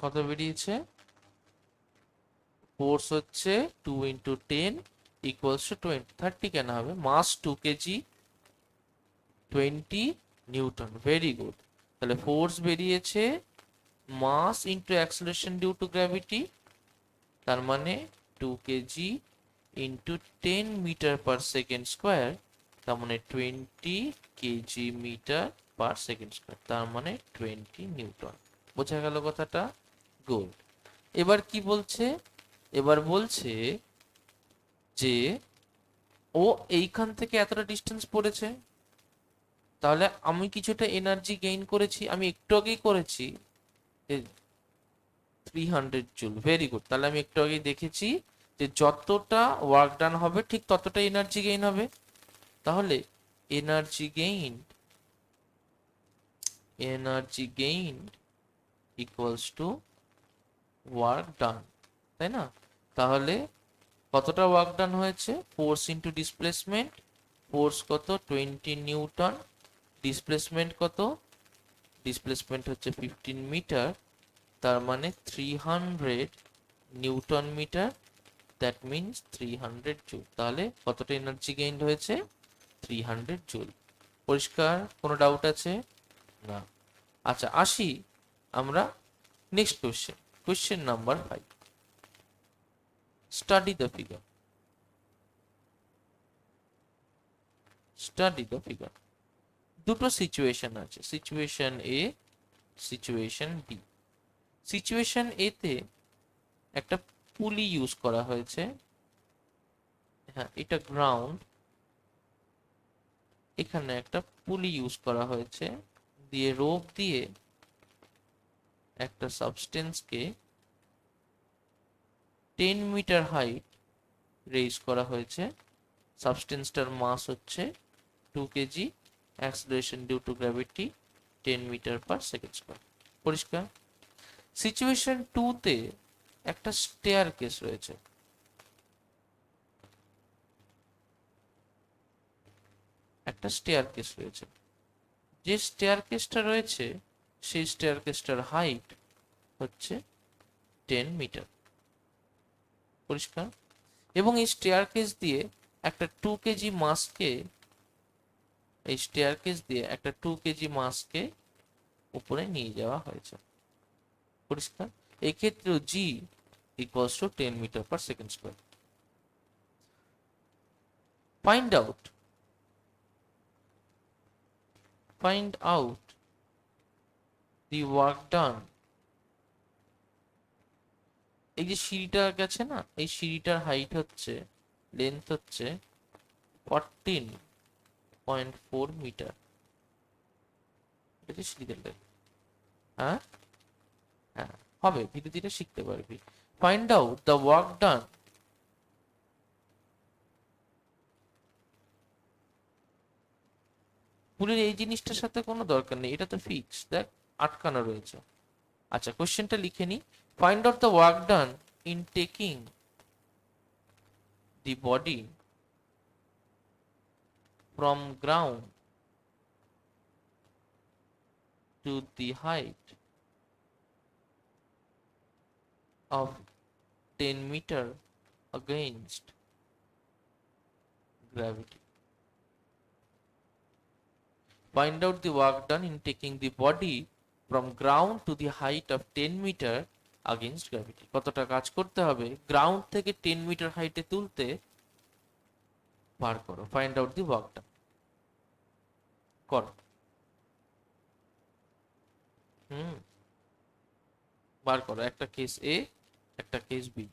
কত বেরিয়েছে? ফোর্স হচ্ছে 2 ইন্টু 10 ইকুয়ালস টু 20, 30 কেন হবে? Mass 2 KG, 20 newton. Very good. তাহলে ফোর্স বেরিয়েছে mass into acceleration due to gravity, তার মানে 2 KG into 10 metre per second square, তার মানে 20 KG metre per second square, তার মানে 20 নিউটন। বোঝা গেল কথাটা? গুড। এবার কি বলছে? এবার বলছে যে ও এইখান থেকে এতটা ডিস্টেন্স পড়েছে, তাহলে আমি কিছুটা এনার্জি গেইন করেছি, আমি একটু আগেই করেছি 300 জুল। Very good. তাহলে আমি একটু আগেই দেখেছি যে যতটা ওয়ার্ক ডান হবে ঠিক ততটা এনার্জি গেইন হবে। তাহলে energy gain equals to work done, তাই না? তাহলে কতটা ওয়ার্ক ডান হয়েছে? Force into displacement. ফোর্স কত? 20 নিউটন। ডিসপ্লেসমেন্ট কত? ডিসপ্লেসমেন্ট হচ্ছে 15 মিটার, তার মানে 300 newton metre. That means 300 joule. তাহলে কতটা এনার্জি গেইন হয়েছে? 300 জুল। পরিষ্কার? কোনো ডাউট আছে? না। আচ্ছা, আসি আমরা next question. Question number 5। Study the figure. Study the figure. দুটো সিচুয়েশন আছে, সিচুয়েশন এ, সিচুয়েশন বি। সিচুয়েশন এ তে একটা পুলি ইউজ করা হয়েছে, হ্যাঁ এটা গ্রাউন্ড, এখানে একটা পুলি ইউজ করা হয়েছে, দিয়ে রোপ দিয়ে একটা সাবস্টেন্সকে 10 মিটার হাইট রেইজ করা হয়েছে। সাবস্টেন্সটার মাস হচ্ছে 2 KG, acceleration due to gravity 10 metre per second square. পরিষ্কার? সিচুয়েশন 2 তে একটা স্টেয়ার কেস রয়েছে, একটা স্টেয়ার কেস রয়েছে। যে স্টেয়ার কেসটা রয়েছে সেই স্টেয়ার কেসটার হাইট হচ্ছে 10 মিটার। পরিষ্কার? এবং এই স্টেয়ার কেস দিয়ে একটা 2 কেজি মাসকে, এই স্টেয়ার কেস দিয়ে একটা 2 কেজি মাসকে উপরে নিয়ে যাওয়া হয়েছে। পরিষ্কার? এক্ষেত্রেও G equals to 10 metre per second square. Find out, find out the work done। এই যে সিঁড়িটা গেছে না, এই সিঁড়িটার হাইট হচ্ছে, লেন্থ হচ্ছে 14.4 মিটার। এটা সিঁড়িটার length। হ্যাঁ হ্যাঁ, হবে, ধীরে ধীরে শিখতে পারবি। Find out the work done. পুলির এই জিনিসটার সাথে কোনো দরকার নেই, এটা তো ফিক্স, দেখ আটকানো রয়েছে। আচ্ছা কোশ্চেনটা লিখে নি। Find out the work done in taking the body from ground to the height of 10 meter against gravity. Find out the work done in taking the body from ground to the height of 10 meter against gravity. কতটা কাজ করতে হবে ground থেকে 10 metre হাইটে তুলতে, বার করো। Find out the work done করো। বার করো, একটা কেস এ, একটা কেস বি।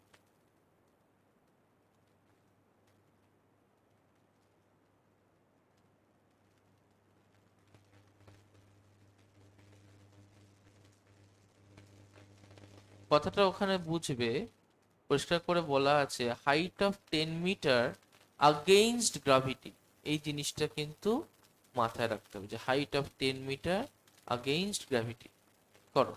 কথাটা ওখানে বুঝবে, পরিষ্কার করে বলা আছে হাইট অফ 10 মিটার আগেইনস্ট গ্রাভিটি। এই জিনিসটা কিন্তু মাথায় রাখতে হবে যে হাইট অফ 10 মিটার আগেইনস্ট গ্র্যাভিটি। করো।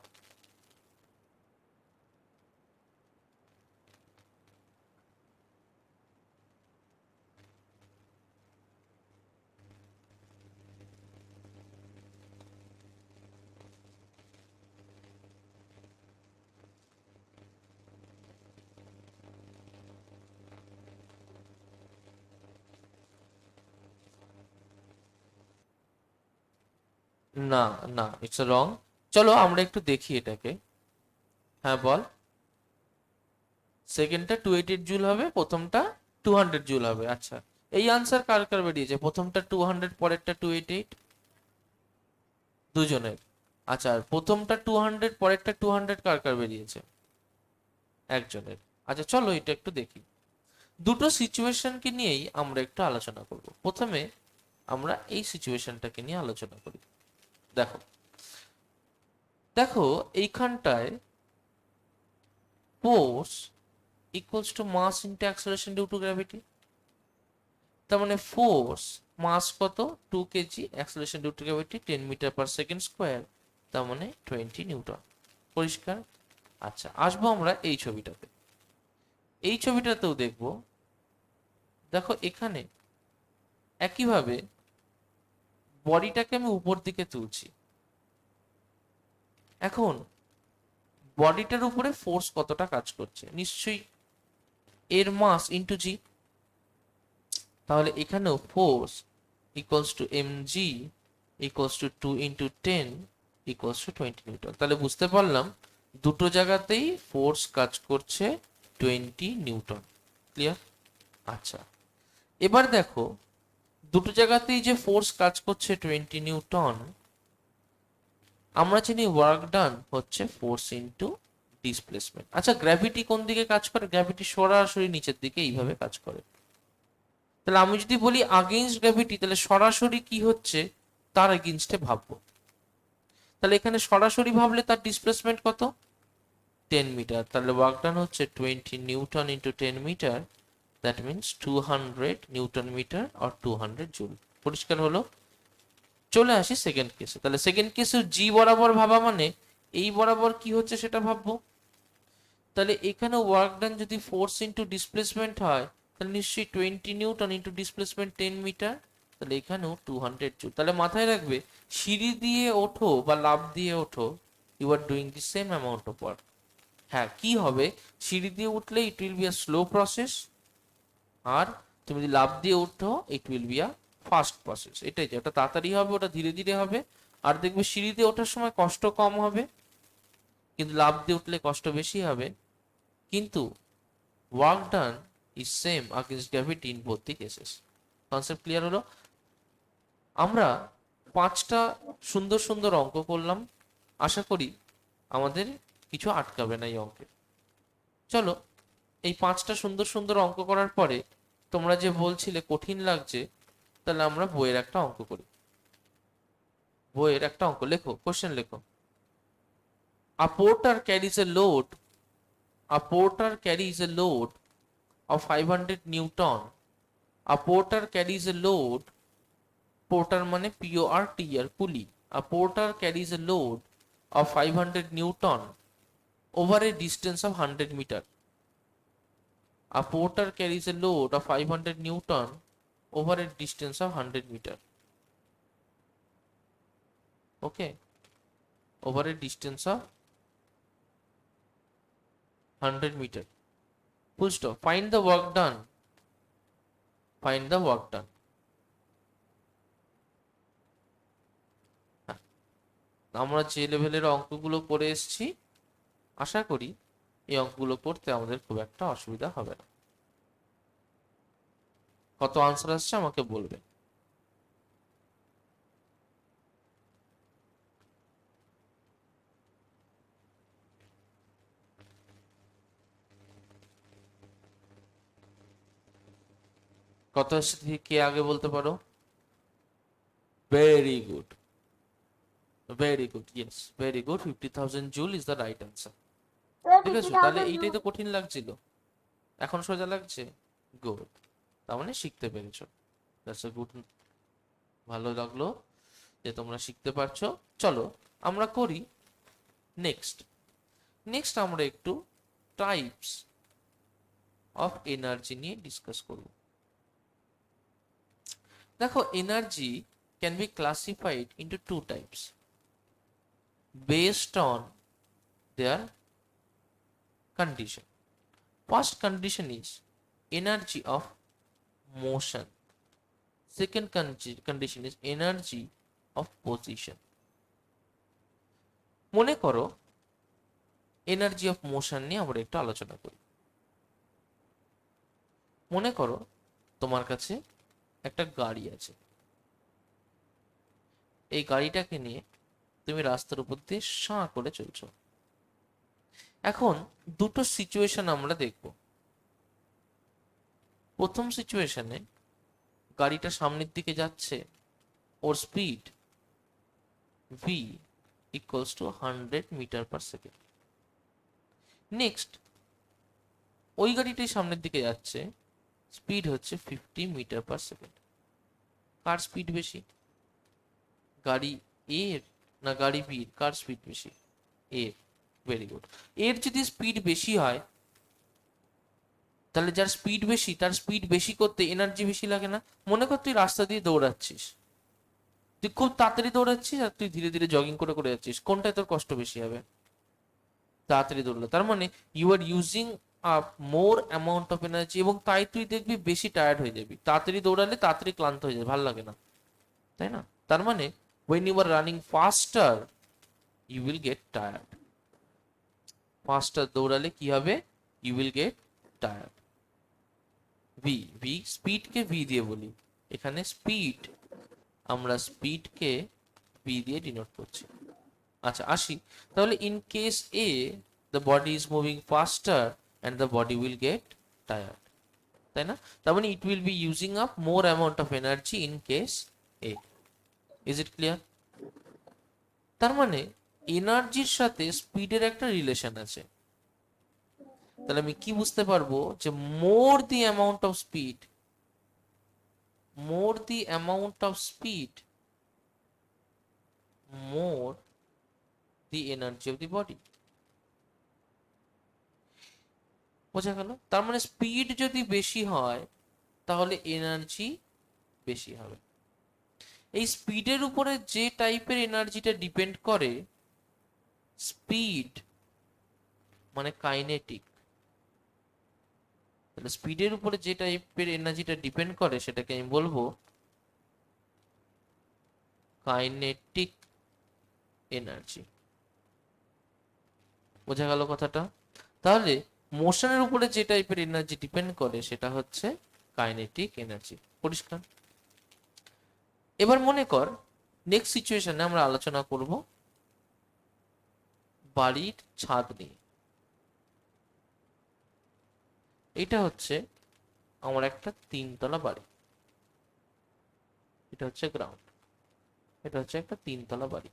না না, ইটস রং। চলো আমরা একটু দেখি এটাকে। হ্যাঁ বল। সেকেন্ডটা 288 জুল হবে, প্রথমটা 200 জুল হবে। আচ্ছা এই আনসার কার কার বেরিয়েছে? প্রথমটা 200, পরেরটা 288, দুজনের। আচ্ছা আর প্রথমটা 200, পরেরটা 200 কার কার বেরিয়েছে? একজনের। আচ্ছা চলো এটা একটু দেখি। দুটো সিচুয়েশনকে নিয়েই আমরা একটু আলোচনা করব। প্রথমে আমরা এই সিচুয়েশনটাকে নিয়ে আলোচনা করি। দেখো দেখো এইখানটায় force equals to mass into acceleration due to gravity. তার মানে ফোর্স মাস কত? 2 KG, acceleration due to gravity 10 metre per second square, তার মানে 20 নিউটন। পরিষ্কার? আচ্ছা আসবো আমরা এই ছবিটাতে। এই ছবিটাতেও দেখব, দেখো এখানে একইভাবে বডিটাকে আমি উপর দিকে তুলছি। এখন বডিটার উপরে ফোর্স কতটা কাজ করছে? নিশ্চয়ই এর মাস ইন্টু জি। তাহলে এখানেও force equals to M G equals to 2 into 10 equals to 20 newton. তাহলে বুঝতে পারলাম দুটো জায়গাতেই ফোর্স কাজ করছে 20 নিউটন। ক্লিয়ার? আচ্ছা এবার দেখো দুটো জায়গাতেই যে ফোর্স কাজ করছে 20 নিউটন, আমরা জানি ওয়ার্ক ডান হচ্ছে ফোর্স ইনটু ডিসপ্লেসমেন্ট। আচ্ছা, গ্র্যাভিটি কোন দিকে কাজ করে? গ্র্যাভিটি সরাসরি নিচের দিকে এইভাবে কাজ করে। তাহলে আমি যদি বলি আগেইনস্ট গ্র্যাভিটি, তাহলে সরাসরি কি হচ্ছে তার এগেইনস্টে ভাববো। তাহলে এখানে সরাসরি ভাবলে তার ডিসপ্লেসমেন্ট কত? 10 মিটার। তাহলে ওয়ার্ক ডান হচ্ছে 20 newton into 10 metre, that means 200 newton metre or 200 joule. পরিষ্কার হলো? চলে আসি সেকেন্ড কেসে। তাহলে সেকেন্ড কেসে জি বরাবর ভাবা মানে এই বরাবর কি হচ্ছে সেটা ভাববো। তাহলে এখানে ওয়ার্ক ডান যদি ফোর্স ইন্টু ডিসপ্লেসমেন্ট হয়, তাহলে নিশ্চয়ই 20 নিউটন ইন্টু ডিসপ্লেসমেন্ট 10 মিটার, তাহলে এখানেও 200 জুল। তাহলে মাথায় রাখবে, সিঁড়ি দিয়ে ওঠো বা লাফ দিয়ে ওঠো, you are doing the same amount of work. হ্যাঁ, কি হবে, সিঁড়ি দিয়ে উঠলে it will be a slow process, আর তুমি যদি লাফ দিয়ে উঠো it will be a fast process. এটাই, যে ওটা তাড়াতাড়ি হবে, ওটা ধীরে ধীরে হবে। আর দেখবে সিঁড়ি দিয়ে ওঠার সময় কষ্ট কম হবে, কিন্তু লাফ দিয়ে উঠলে কষ্ট বেশি হবে। কিন্তু work done is same against gravity in both the cases. Concept clear হলো? আমরা 5টা সুন্দর সুন্দর অঙ্ক করলাম, আশা করি আমাদের কিছু আটকাবে না এই অঙ্কে। চলো, এই 5টা সুন্দর সুন্দর অঙ্ক করার পরে তোমরা যে বলছিলে কঠিন লাগছে, তাহলে আমরা বইয়ের একটা অঙ্ক করি। বইয়ের একটা অঙ্ক লেখো, কোশ্চেন লেখো। A porter carries a load. A porter carries a load of 500 Newton. A porter carries a load. Porter মানে PORTER, pulley. A porter carries a load of 500 Newton over a distance of 100 meter. A porter carries a load of 500 Newton over a distance of 100 meter. Okay, over a distance of 100 meter. Full stop. Find the work done. Find the work done. আমরা যে লেভেলের অঙ্কগুলো করে এসেছি, আশা করি এই অঙ্কগুলো করতে আমাদের খুব একটা অসুবিধা হবে না। কত আনসার আসছে আমাকে বলবে। কত আসছে কে আগে বলতে পারো? Very good, very good, yes, very good. 50,000 joule is the right answer. ঠিক আছে, তাহলে এইটাই তো কঠিন লাগছিল, এখন সোজা লাগছে। গুড, তার মানে শিখতে পেরেছো। That's a good. ভালো লাগলো যে তোমরা শিখতে পারছো। চলো আমরা করি নেক্সট। নেক্সট আমরা একটু টাইপস অফ এনার্জি নিয়ে ডিসকাস করব। দেখো, energy can be classified into two types based on their condition. First condition is energy of motion. Second condition is energy of position. মনে করো এনার্জি অফ মোশন নিয়ে আমরা একটু আলোচনা করি। মনে করো তোমার কাছে একটা গাড়ি আছে, এই গাড়িটাকে নিয়ে তুমি রাস্তার উপর দিয়ে সাঁ করে চলছো। এখন দুটো সিচুয়েশন আমরা দেখব। প্রথম সিচুয়েশনে গাড়িটা সামনের দিকে যাচ্ছে, ওর speed v equals to 100 metre per second. Next, ওই গাড়িটাই সামনের দিকে যাচ্ছে, স্পিড হচ্ছে 50 মিটার পার সেকেন্ড। কার স্পিড বেশি? গাড়ি এর না গাড়ি বির? কার স্পিড বেশি? এর। Very good. এর যদি স্পিড বেশি হয়, তাহলে যার স্পিড বেশি তার স্পিড বেশি করতে এনার্জি বেশি লাগে না? মনে কর তুই রাস্তা দিয়ে দৌড়াচ্ছিস, তুই খুব তাড়াতাড়ি দৌড়াচ্ছিস আর তুই ধীরে ধীরে জগিং করে করে যাচ্ছিস, কোনটায় তোর কষ্ট বেশি হবে? তাড়াতাড়ি দৌড়লে। তার মানে you are using up more amount of energy, এবং তাই তুই দেখবি বেশি টায়ার্ড হয়ে যাবি। তাড়াতাড়ি দৌড়ালে তাড়াতাড়ি ক্লান্ত হয়ে যাবে, ভালো লাগে না, তাই না? তার মানে when you are running faster you will get tired. ফাস্টার দৌড়ালে কি হবে? you will get tired. V, V speed K V দিয়ে বলি, এখানে স্পিড, আমরা স্পিডকে বি দিয়ে ডিনোট করছি। আচ্ছা আসি, তাহলে in case A the body is moving ফাস্টার and the body will get tired, তাই না? তার মানে ইট will B using up more amount of energy in case A. Is it clear? তার মানে এনার্জির সাথে স্পিডের একটা রিলেশন আছে। তাহলে আমি কি বুঝতে পারবো যে more the amount of speed, more the amount of speed, more the energy of the body. বোঝা গেল? তার মানে স্পিড যদি বেশি হয় তাহলে এনার্জি বেশি হবে। এই স্পিডের উপরে যে টাইপের এনার্জিটা ডিপেন্ড করে, স্পিড মানে কাইনেটিক, তাহলে স্পিডের উপরে যে টাইপের এনার্জিটা ডিপেন্ড করে সেটাকে আমি বলবো কাইনেটিক এনার্জি। বোঝা গেল কথাটা? তাহলে মোশনের উপরে যে টাইপের এনার্জি ডিপেন্ড করে সেটা হচ্ছে কাইনেটিক এনার্জি। পরিষ্কার? এবার মনে কর নেক্সট সিচুয়েশনে আমরা আলোচনা করব বাড়ির ছাদ নিয়ে। এটা হচ্ছে আমার একটা 3 তলা বাড়ি, এটা হচ্ছে গ্রাউন্ড, এটা হচ্ছে একটা 3 তলা বাড়ি।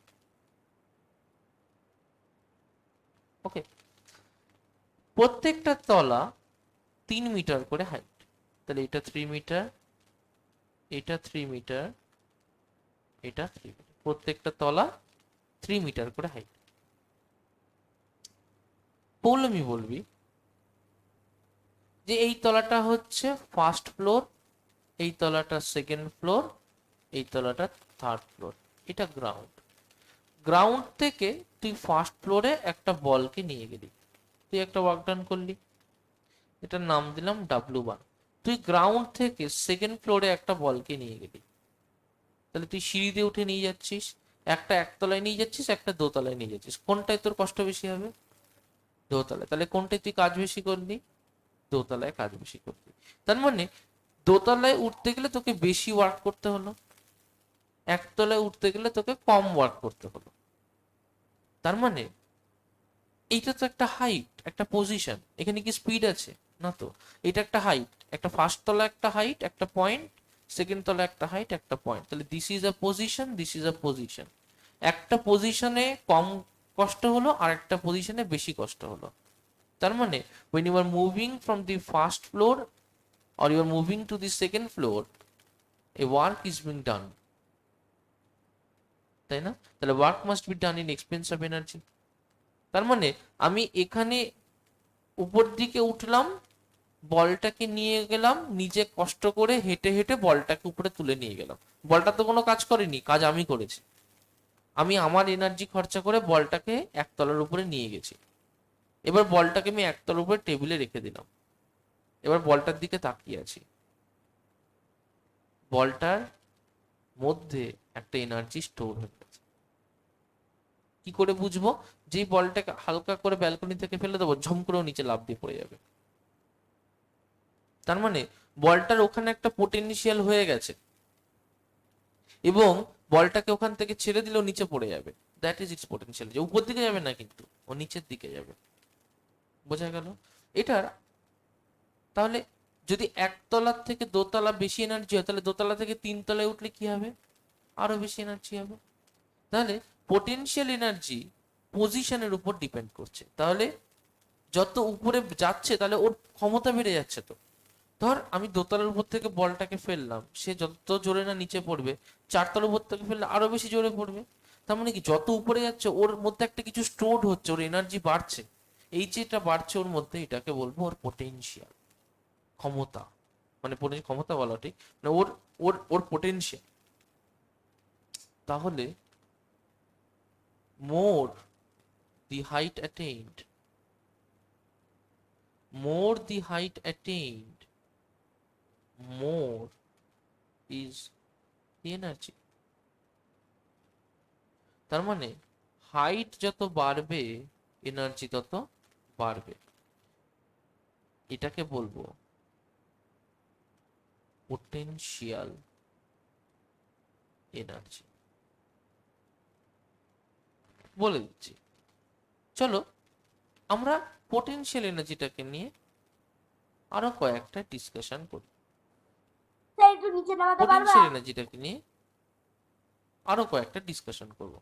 ওকে, প্রত্যেকটা তলা 3 মিটার করে হাইট। তাহলে এটা 3 মিটার, এটা 3 মিটার, এটা 3 মিটার, প্রত্যেকটা তলা 3 মিটার করে হাইট। পৌলমি বলবি যে এই তলাটা হচ্ছে ফার্স্ট ফ্লোর, এই তলাটা সেকেন্ড ফ্লোর, এই তলাটা থার্ড ফ্লোর, এটা গ্রাউন্ড। গ্রাউন্ড থেকে তুই ফার্স্ট ফ্লোরে একটা বলকে নিয়ে গেলি, তুই একটা ওয়ার্ক ডান করলি, এটার নাম দিলাম W1। তুই গ্রাউন্ড থেকে সেকেন্ড ফ্লোরে একটা বলকে নিয়ে গেলি, তাহলে তুই সিঁড়ি দিয়ে উঠে নিয়ে যাচ্ছিস, একটা একতলায় নিয়ে যাচ্ছিস, একটা দোতলায় নিয়ে যাচ্ছিস, কোনটায় তোর কষ্ট বেশি হবে? দোতলায়। তাহলে কোনটায় তুই কাজ বেশি করলি? দোতলায় কাজ বেশি করলি। তার মানে দোতলায় উঠতে গেলে তোকে বেশি ওয়ার্ক করতে হলো, একতলায় উঠতে গেলে তোকে কম ওয়ার্ক করতে হলো। তার মানে এইটা তো একটা হাইট, একটা পজিশন, এখানে কি স্পিড আছে? না তো। এটা একটা হাইট, একটা ফার্স্ট তলা একটা হাইট, একটা পয়েন্ট, সেকেন্ড তলা একটা হাইট, একটা পয়েন্ট, তাহলে this is a position, this is a position. একটা পজিশনে কম কষ্ট হলো আর একটা পজিশনে বেশি কষ্ট হলো। তার মানে when you are moving from the first floor or you are moving to the second floor, a work is being done, তাই না? তাহলে work must be done in expense of energy. তার মানে আমি এখানে উপর দিকে উঠলাম, বলটাকে নিয়ে গেলাম, নিজে কষ্ট করে হেঁটে হেঁটে বলটাকে উপরে তুলে নিয়ে গেলাম। বলটা তো কোনো কাজ করেনি, কাজ আমি করেছি। আমি আমার এনার্জি খরচা করে বলটাকে একতলার উপরে নিয়ে গেছি। এবার বলটাকে আমি একতলার উপরে টেবিলে রেখে দিলাম, এবার বলটার দিকে তাকিয়ে আছি, বলটার মধ্যে একটা এনার্জি স্টোর হয়ে গেছে। কি করে বুঝবো? যেই বলটাকে হালকা করে ব্যালকনি থেকে ফেলে দেবো, ঝম করেও নিচে লাফ দিয়ে পড়ে যাবে। তার মানে বলটার ওখানে একটা পোটেনশিয়াল হয়ে গেছে, এবং বলটাকে ওখান থেকে ছেড়ে দিলেও নিচে পড়ে যাবে। দ্যাট ইজ ইটস পোটেনশিয়াল, যে উপর দিকে যাবে না কিন্তু, ও নিচের দিকে যাবে। বোঝা গেল এটার? তাহলে যদি একতলার থেকে দোতলা বেশি এনার্জি হয়, তাহলে দোতলা থেকে 3 তলায় উঠলে কি হবে? আরো বেশি এনার্জি হবে। তাহলে পোটেনশিয়াল এনার্জি পজিশনের উপর ডিপেন্ড করছে। তাহলে যত উপরে যাচ্ছে তাহলে ওর ক্ষমতা বেড়ে যাচ্ছে। তো ধর আমি দোতলার উপর থেকে বলটাকে ফেললাম, সে যত জোরে না নিচে পড়বে, 4 তলার উপর থেকে ফেললে আরো বেশি জোরে পড়বে। তার মানে কি, যত উপরে যাচ্ছে ওর মধ্যে একটা কিছু স্টোর হচ্ছে, ওর এনার্জি বাড়ছে। এই যেটা বাড়ছে ওর মধ্যে, এটাকে বলবো ওর পোটেনশিয়াল, ক্ষমতা। মানে ক্ষমতা বলা ঠিক মানে ওর ওর ওর পোটেনশিয়াল। তাহলে মোর দি height অ্যাটেইনড, more the height attained, more is the energy. তার মানে হাইট যত বাড়বে এনার্জি তত বাড়বে। এটাকে বলবো পোটেনশিয়াল এনার্জি। বলে দিচ্ছি, চলো আমরা পোটেনশিয়াল এনার্জিটাকে নিয়ে আরো কয়েকটা ডিসকাশন করি। স্যার একটু নিচে নামাতে পারবা? পোটেনশিয়াল এনার্জিটাকে নিয়ে আরো কয়েকটা ডিসকাশন করব।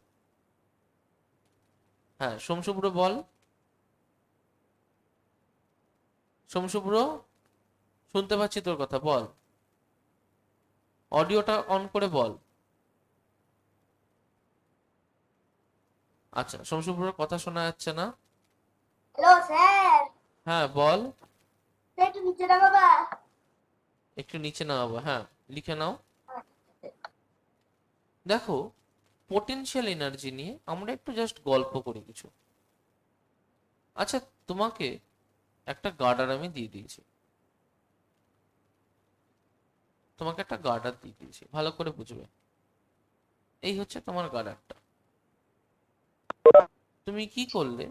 হ্যাঁ, সোমশুভ্র বল। সোমশুভ্র, শুনতে পাচ্ছি তোর কথা, বল। অডিওটা অন করে বল। আচ্ছা, সোমশুভ্রর কথা শোনা যাচ্ছে না। হ্যালো স্যার, হ্যাঁ বল। স্যার একটু নিচে নামাবা? একটু নিচে নামাবো, হ্যাঁ লিখে নাও। দেখো, পোটেনশিয়াল এনার্জি নিয়ে আমরা একটু জাস্ট গল্প করি কিছু। আচ্ছা, তোমাকে একটা গার্ডার আমি দিয়ে দিয়েছি, তোমাকে একটা গার্ডার দিয়ে দিয়েছি, ভালো করে বুঝবে। এই হচ্ছে তোমার গার্ডারটা। তুমি কি করলে,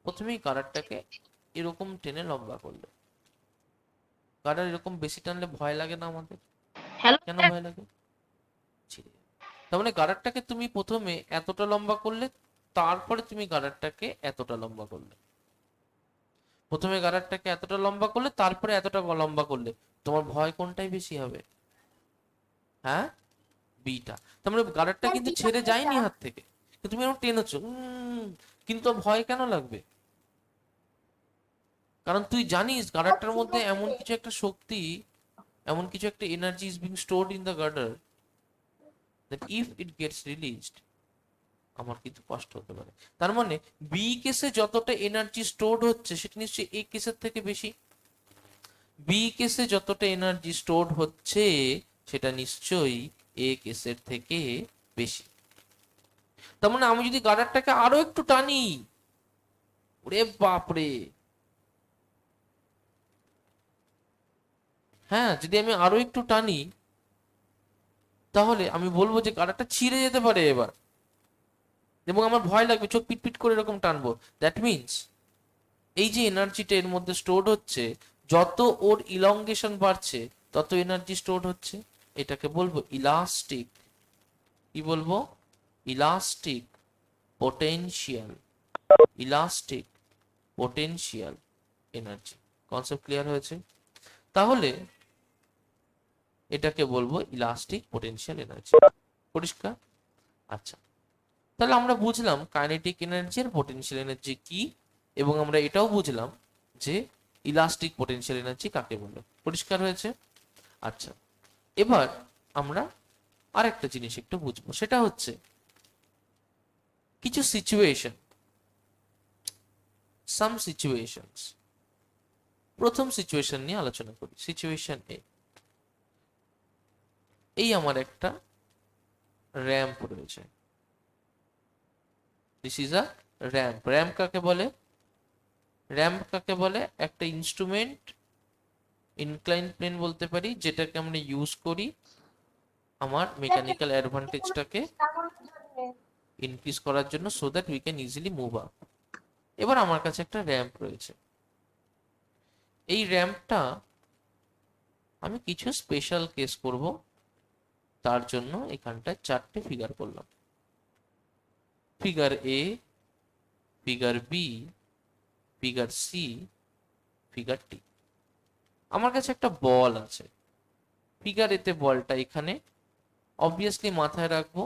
প্রথমেই গার্ডারটাকে এরকম টেনে লম্বা করলে। গার্ডার এরকম বেশি টানলে ভয় লাগে না আমাদের? হ্যালো কেন স্যার। ভয় লাগে? ছিঁড়ে যাবে। তার মানে গার্ডারটাকে তুমি প্রথমে এতটা লম্বা করলে, তারপরে তুমি গার্ডারটাকে এতটা লম্বা করলে। প্রথমে গার্ডারটাকে এতটা লম্বা করলে, তারপরে এতটা লম্বা করলে। তোমার ভয় কোনটাই বেশি হবে? হ্যাঁ, বিটা। তার মানে গার্ডারটা স্যার কিন্তু বিটা ছেড়ে যায়নি কোনটা? হাত থেকে, কিন্তু তুমি এখন টেনেছো। কিন্তু ভয় কেন লাগবে? কারণ তুই জানিস স্যার গার্ডারটার ঠিক মধ্যে এমন আছে। কিছু একটা শক্তি, এমন কিছু একটা energy is being stored in the girder, that if it gets released, আমার কিন্তু কষ্ট হতে পারে। তার মানে বি কেসে যতটা এনার্জি স্টোরড হচ্ছে, সেটা নিশ্চয়ই এ কেসের থেকে বেশি। বি কেসে যতটা এনার্জি স্টোরড হচ্ছে, সেটা নিশ্চয়ই এ কেসের থেকে বেশি। তার মানে আমি যদি গার্ডারটাকে আরো একটু টানি, ওরে বাপরে, হ্যাঁ যদি আমি আরো একটু টানি, তাহলে আমি বলবো যে গার্ডারটা ছিঁড়ে যেতে পারে এবার, এবং আমার ভয় লাগবে, চোখ পিটপিট করে এরকম টানবো। দ্যাট মিনস এই যে এনার্জিটা এর মধ্যে স্টোরড হচ্ছে, যত ওর ইলংগেশন বাড়ছে, তত এনার্জি স্টোরড হচ্ছে। এটাকে বলবো ইলাস্টিক। কি বলবো? Elastic potential. Elastic potential energy. Concept clear হয়েছে? তাহলে এটাকে বলবো ইলাস্টিক পোটেনশিয়াল এনার্জি। পরিষ্কার? আচ্ছা, তাহলে আমরা বুঝলাম কাইনেটিক এনার্জি আর পোটেনশিয়াল এনার্জি কি, এবং আমরা এটাও বুঝলাম যে ইলাস্টিক পোটেনশিয়াল এনার্জি কাকে বলে। পরিষ্কার হয়েছে? আচ্ছা, এবার আমরা আরেকটা জিনিস একটু বুঝবো, সেটা হচ্ছে কিছু সিচুয়েশন, সাম সিচুয়েশনস। প্রথম সিচুয়েশন নিয়ে আলোচনা করি। সিচুয়েশন এ, এই আমার একটা র্যাম্প রয়েছে। This is a ramp. Ramp কাকে বলে? র্যাম্প কাকে বলে? একটা ইনস্ট্রুমেন্ট, ইনক্লাইন প্লেন বলতে পারি, যেটাকে আমরা ইউজ করি আমার মেকানিক্যাল অ্যাডভান্টেজটাকে নামানোর জন্য। ইনক্রিজ করার জন্য, so that we can easily move up. এবার আমার কাছে একটা র্যাম্প রয়েছে। এই র্যাম্পটা আমি কিছু স্পেশাল কেস করব, তার জন্য এখানটায় চারটে ফিগার করলাম। Figure A, figure B, figure C, figure T. আমার কাছে একটা বল আছে। ফিগার এতে বলটা এখানে, অবভিয়াসলি মাথায় রাখবো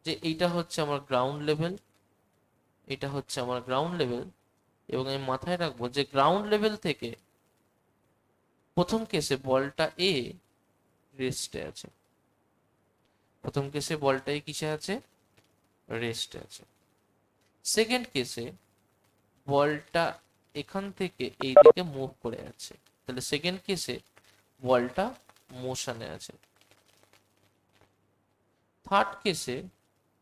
যে এইটা হচ্ছে আমার গ্রাউন্ড লেভেল, এটা হচ্ছে আমার গ্রাউন্ড লেভেল, এবং আমি মাথায় রাখবো যে গ্রাউন্ড লেভেল থেকে প্রথম কেসে বলটা এ রেস্টে আছে। প্রথম কেসে বলটা এ কিসে আছে? রেস্টে আছে। সেকেন্ড কেসে বলটা এখান থেকে এই দিকে মুভ করে আছে, তাহলে সেকেন্ড কেসে বলটা মোশনে আছে। থার্ড কেসে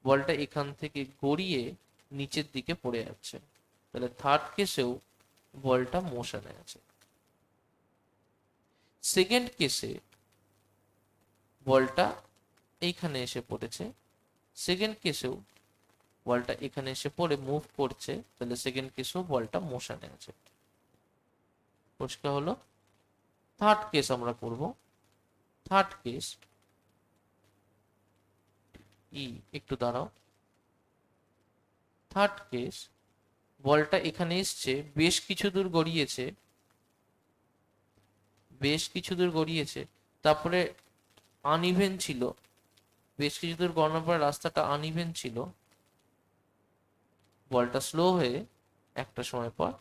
বলটা এখান থেকে গড়িয়ে নিচের দিকে পড়ে যাচ্ছে, তাহলে থার্ড কেসেও বলটা মোশনে আছে। সেকেন্ড কেসে বলটা এইখানে এসে পড়েছে, সেকেন্ড কেসেও বলটা এখানে এসে পড়ে মুভ করছে, তাহলে সেকেন্ড কেসেও বলটা মোশনে আছে। পরিষ্কার হলো? থার্ড কেস আমরা করব। থার্ড কেস, ই, একটু দাঁড়াও। থার্ড কেস, বলটা এখানে এসছে, বেশ কিছু দূর গড়িয়েছে, বেশ কিছু দূর গড়িয়েছে, তারপরে আনইভেন ছিল, বেশ কিছু দূর গড়ানোর পর রাস্তাটা আনইভেন ছিল, বলটা স্লো হয়ে একটা সময় পর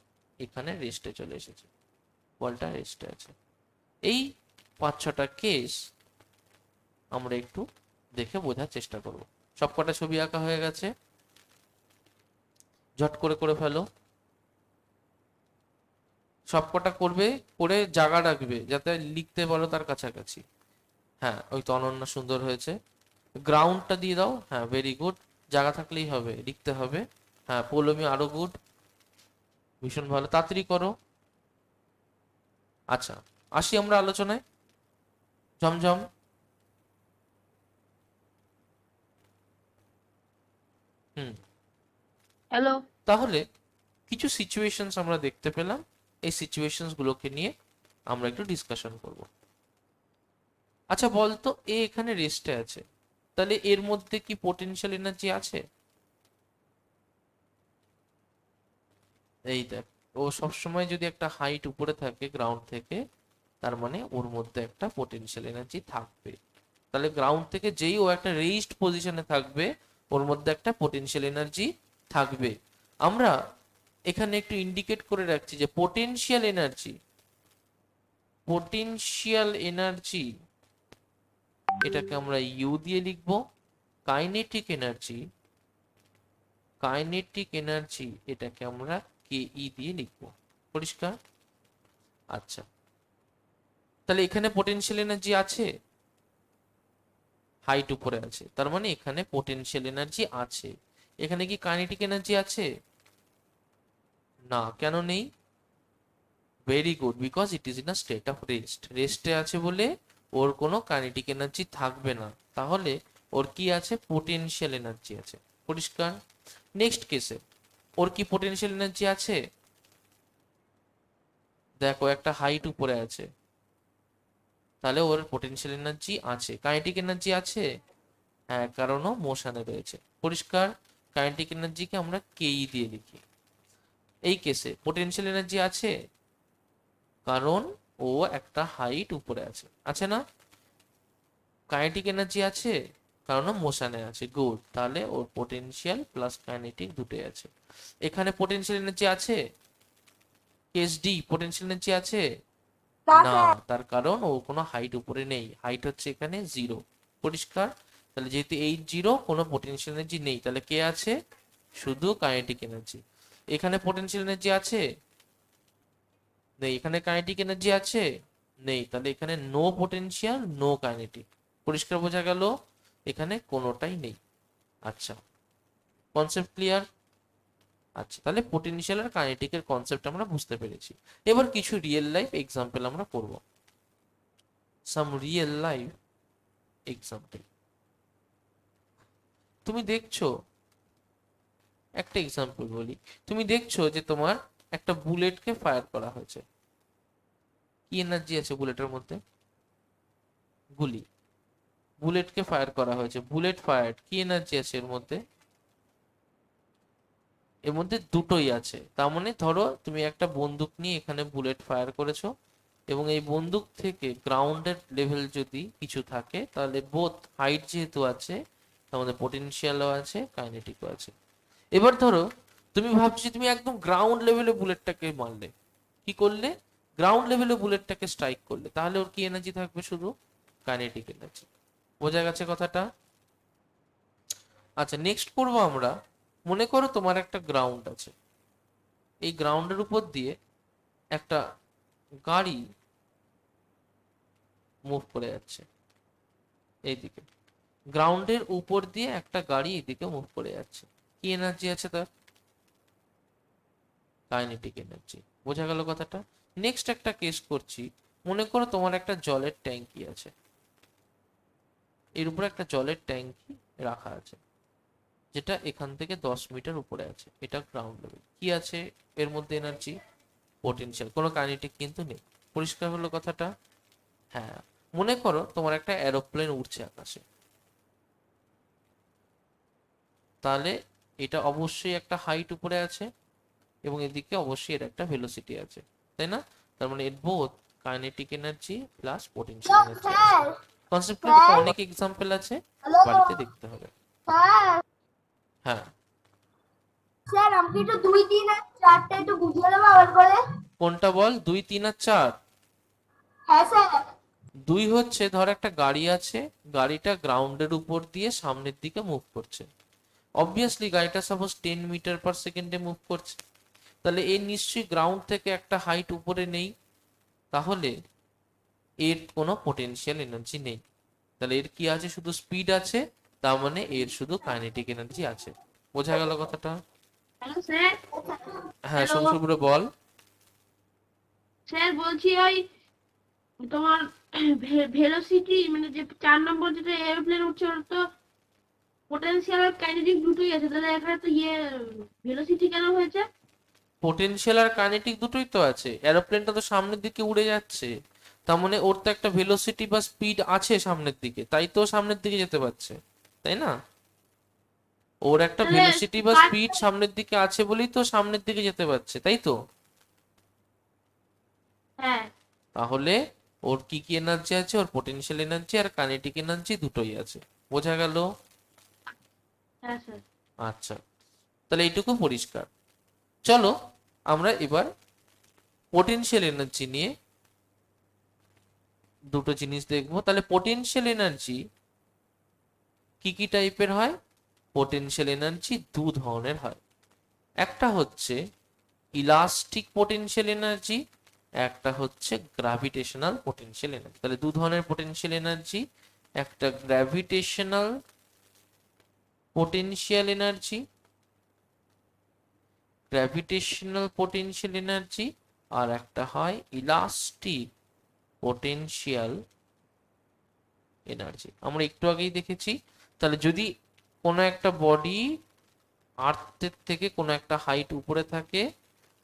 এখানে রেস্টে চলে এসেছে, বলটা রেস্টে আছে। এই 5-6টা কেস আমরা একটু দেখে বোঝার চেষ্টা করব। সবকটা ছবি আঁকা হয়ে গেছে, ঝট করে করে ফেলো। সবকটা করবে, করে জায়গা রাখবে যাতে লিখতে পারো তার কাছাকাছি। হ্যাঁ, ওই তো অনন্যা, সুন্দর হয়েছে। গ্রাউন্ডটা দিয়ে দাও, হ্যাঁ ভেরি গুড। জায়গা থাকলেই হবে, লিখতে হবে। হ্যাঁ পৌলমি, আরো গুড, ভীষণ ভালো, তাড়াতাড়ি করো। আচ্ছা, আসি আমরা আলোচনায়। ঝমঝম। হুম। হ্যালো। তাহলে কিছু সিচুয়েশনস আমরা দেখতে পেলাম, এই সিচুয়েশনস গুলোকে নিয়ে আমরা একটু ডিসকাশন করব। আচ্ছা বলতো, এ এখানে রেস্টে আছে, তাহলে এর মধ্যে কি পোটেনশিয়াল এনার্জি আছে? এই দেখ, ও সবসময় যদি একটা হাইট উপরে থাকে গ্রাউন্ড থেকে, তার মানে ওর মধ্যে একটা পোটেনশিয়াল এনার্জি থাকবে। তাহলে গ্রাউন্ড থেকে যেই ও একটা রেইজড পজিশনে থাকবে, ওর মধ্যে একটা পোটেনশিয়াল এনার্জি থাকবে। আমরা এখানে একটু ইন্ডিকেট করে রাখছি যে পোটেনশিয়াল এনার্জি, পোটেনশিয়াল এনার্জি এটাকে আমরা ইউ দিয়ে লিখব। কাইনেটিক এনার্জি, কাইনেটিক এনার্জি এটাকে আমরা কে ই দিয়ে লিখব। পরিষ্কার? আচ্ছা, তাহলে এখানে পোটেনশিয়াল এনার্জি আছে, হাইট উপরে আছে, তার মানে এখানে পোটেনশিয়াল এনার্জি আছে। এখানে কি কাইনেটিক এনার্জি আছে? না, কেন নেই? Very good, because it is in a state of rest. রেস্টে আছে বলে ওর কোনো কাইনেটিক এনার্জি থাকবে না, তাহলে ওর কি আছে? পোটেনশিয়াল এনার্জি আছে। পরিষ্কার? নেক্সট কেসে ওর কি পোটেনশিয়াল এনার্জি আছে? দেখো একটা হাইট উপরে আছে, তাহলে ওর পোটেনশিয়াল এনার্জি আছে। কাইনেটিক এনার্জি আছে? হ্যাঁ, কারণ ও মোশনে রয়েছে। পরিষ্কার? কাইনেটিক এনার্জিকে আমরা কেই দিয়ে লিখি। এই কেসে পোটেনশিয়াল এনার্জি আছে, কারণ ও একটা হাইট উপরে আছে, আছে না? কাইনেটিক এনার্জি আছে, কারণ ও মোশনে আছে। গুড, তাহলে ওর পোটেনশিয়াল প্লাস কাইনেটিক দুটোই আছে। এখানে পোটেনশিয়াল এনার্জি আছে? কেস ডি, পোটেনশিয়াল এনার্জি আছে? না না, স্যার। তার কারণ ও কোনো হাইট উপরে নেই, হাইট হচ্ছে এখানে 0। পরিষ্কার? তাহলে যেহেতু 8 0, কোনো পোটেনশিয়াল এনার্জি নেই, তাহলে কে আছে? শুধু কাইনেটিক এনার্জি। এখানে পোটেনশিয়াল এনার্জি আছে? নেই। এখানে কাইনেটিক এনার্জি আছে? নেই। তাহলে এখানে নো পোটেনশিয়াল, নো কাইনেটিক। পরিষ্কার বোঝা গেল? এখানে কোনোটাই নেই। আচ্ছা, কনসেপ্ট ক্লিয়ার? আচ্ছা, তাহলে পোটেনশিয়াল আর কাইনেটিকের কনসেপ্ট আমরা বুঝতে পেরেছি। এবার কিছু রিয়েল লাইফ এক্সাম্পল আমরা করব। সাম রিয়েল লাইফ এক্সাম্পল। তুমি দেখছো, একটা এক্সাম্পল বলি, তুমি দেখছো যে তোমার একটা বুলেটকে ফায়ার করা হয়েছে। কি এনার্জি আছে বুলেটের মধ্যে? গুলি। বুলেটকে ফায়ার করা হয়েছে, বুলেট ফায়ার্ড, কি এনার্জি আছে এর মধ্যে? এর মধ্যে দুটোই আছে। তার মানে ধরো তুমি একটা বন্দুক নিয়ে এখানে বুলেট ফায়ার করেছো, এবং এই বন্দুক থেকে গ্রাউন্ডের লেভেল যদি কিছু থাকে, তাহলে বোথ হাইট যেহেতু আছে, তার মধ্যে পোটেনশিয়ালও আছে, কাইনেটিকও আছে। এবার ধরো তুমি ভাবছি তুমি একদম গ্রাউন্ড লেভেলে বুলেটটাকে মারলে, কি করলে? গ্রাউন্ড লেভেলে বুলেটটাকে স্ট্রাইক করলে, তাহলে ওর কি এনার্জি থাকবে? শুধু কাইনেটিক এনার্জি। বোঝা গেছে কথাটা? আচ্ছা, নেক্সট করবো আমরা। মনে করো তোমার একটা গ্রাউন্ড আছে, এই গ্রাউন্ডের উপর দিয়ে একটা গাড়ি মুভ করে যাচ্ছে এইদিকে। গ্রাউন্ডের উপর দিয়ে একটা গাড়ি এইদিকে মুভ করে যাচ্ছে, কি এনার্জি আছে তার? Kinetic energy. বোঝা গেল কথাটা? নেক্সট একটা কেস করছি। মনে করো তোমার একটা জলের ট্যাঙ্কি আছে, এর উপরে একটা জলের ট্যাঙ্কি রাখা আছে, যেটা এখান থেকে 10 মিটার উপরে আছে। এটা গ্রাউন্ড লেভেল। কি আছে এর মধ্যে? এনার্জি, পোটেনশিয়াল, কোনো কাইনেটিক কিন্তু নেই। পরিষ্কার হলো কথাটা? হ্যাঁ। মনে করো তোমার একটা এরোপ্লেন উড়ছে আকাশে, তাহলে এটা অবশ্যই একটা হাইট উপরে আছে এবং এদিকে অবশ্যই এর একটা ভেলোসিটি আছে, তাই না? তার মানে এর both kinetic energy plus potential hello energy আছে। স্যার। কনসেপ্টগুলো এরকম স্যার, অনেক এক্সাম্পল আছে, হ্যালো বাড়িতে দেখতে হবে। স্যার। হ্যাঁ, স্যার আমাকে একটু 2, 3 আর 4টা একটু বুঝিয়ে দেবো আবার করে। কোনটা বল? 2, 3 আর 4? হ্যাঁ স্যার। 2 হচ্ছে ধর একটা গাড়ি আছে, গাড়িটা গ্রাউন্ডের উপর দিয়ে সামনের দিকে মুভ করছে। অবভিয়াসলি গাড়িটা সাপোজ 10 মিটার পার সেকেন্ডে মুভ করছে, তাহলে এর নিশ্চয়ই গ্রাউন্ড থেকে একটা হাইট উপরে নেই, তাহলে এর কোনো পোটেনশিয়াল এনার্জি নেই। তাহলে এর কি আছে? শুধু স্পিড আছে, তার মানে এর শুধু কাইনেটিক এনার্জি আছে। বোঝা গেল কথাটা? Hello sir. হ্যাঁ, হ্যালো সোম করে বল। স্যার, বলছি ওই তোমার ভেলোসিটি মানে যে 4 নম্বর যেটা এরোপ্লেন উঠছে ওর তো পোটেনশিয়াল আর কাইনেটিক দুটোই আছে, তাহলে এখানে তো ভেলোসিটি কেন হয়েছে? পোটেনশিয়াল আর কাইনেটিক দুটোই তো আছে, এরোপ্লেনটা তো সামনের দিকে উড়ে যাচ্ছে, তার মানে ওর তো একটা ভেলোসিটি বা স্পিড আছে সামনের দিকে, তাই তো সামনের দিকে যেতে পারছে, তাই না? ওর একটা তাহলে ভেলোসিটি বা কার- স্পিড সামনের দিকে আছে বলেই তো সামনের দিকে যেতে পারছে, তাই তো? হ্যাঁ। তাহলে ওর কি কি এনার্জি আছে? ওর পোটেনশিয়াল এনার্জি আর কাইনেটিক এনার্জি দুটোই আছে। বোঝা গেল? হ্যাঁ স্যার। আচ্ছা, তাহলে এইটুকু পরিষ্কার। চলো আমরা এবার পোটেনশিয়াল এনার্জি নিয়ে দুটো জিনিস দেখবো। তাহলে পোটেনশিয়াল এনার্জি কি কি টাইপের হয়? পোটেনশিয়াল এনার্জি দু ধরনের হয়, একটা হচ্ছে ইলাস্টিক পোটেনশিয়াল এনার্জি, একটা হচ্ছে গ্র্যাভিটেশনাল পোটেনশিয়াল এনার্জি। তাহলে দু ধরনের পোটেনশিয়াল এনার্জি, একটা gravitational potential energy, gravitational potential energy, আর একটা হয় ইলাস্টিক পোটেনশিয়াল এনার্জি। আমরা একটু আগেই দেখেছি। তাহলে যদি কোনো একটা বডি আর্থের থেকে কোনো একটা হাইট উপরে থাকে,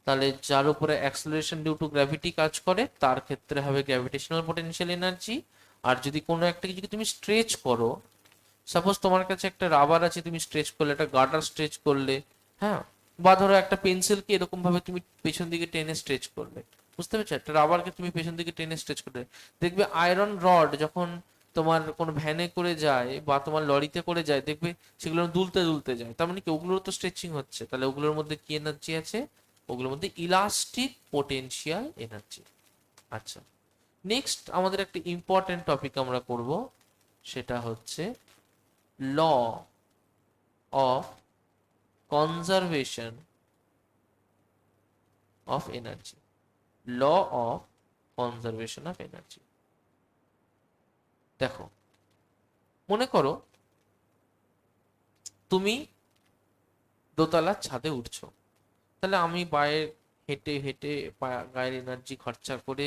তাহলে যার উপরে অ্যাক্সেলারেশন ডিউ টু গ্র্যাভিটি কাজ করে, তার ক্ষেত্রে হবে গ্র্যাভিটেশনাল পোটেনশিয়াল এনার্জি। আর যদি কোনো একটা কিছুকে তুমি স্ট্রেচ করো, সাপোজ তোমার কাছে একটা রাবার আছে, তুমি স্ট্রেচ করলে, একটা গার্ডার স্ট্রেচ করলে, হ্যাঁ, বা ধরো একটা পেন্সিলকে এরকম ভাবে তুমি পেছন দিকে টেনে স্ট্রেচ করলে, বুঝতে পেরেছো? একটা রাবারকে তুমি পেছন দিকে টেনে স্ট্রেচ করলে, দেখবে আয়রন রড যখন তোমার কোনো ভ্যানে করে যায় বা তোমার লরিতে করে যায়, দেখবে সেগুলো দুলতে দুলতে যায়, তার মানে কি ওগুলোর তো স্ট্রেচিং হচ্ছে। তাহলে ওগুলোর মধ্যে কি এনার্জি আছে? ওগুলোর মধ্যে ইলাস্টিক পোটেনশিয়াল এনার্জি। আচ্ছা, নেক্সট আমাদের একটা ইম্পর্টেন্ট টপিক আমরা করব, সেটা হচ্ছে ল of conservation of energy. Law of conservation of energy. দেখো, মনে করো তুমি দোতলার ছাদে উঠছো, তাহলে আমি বাইরে হেঁটে হেঁটে গায়ের এনার্জি খরচা করে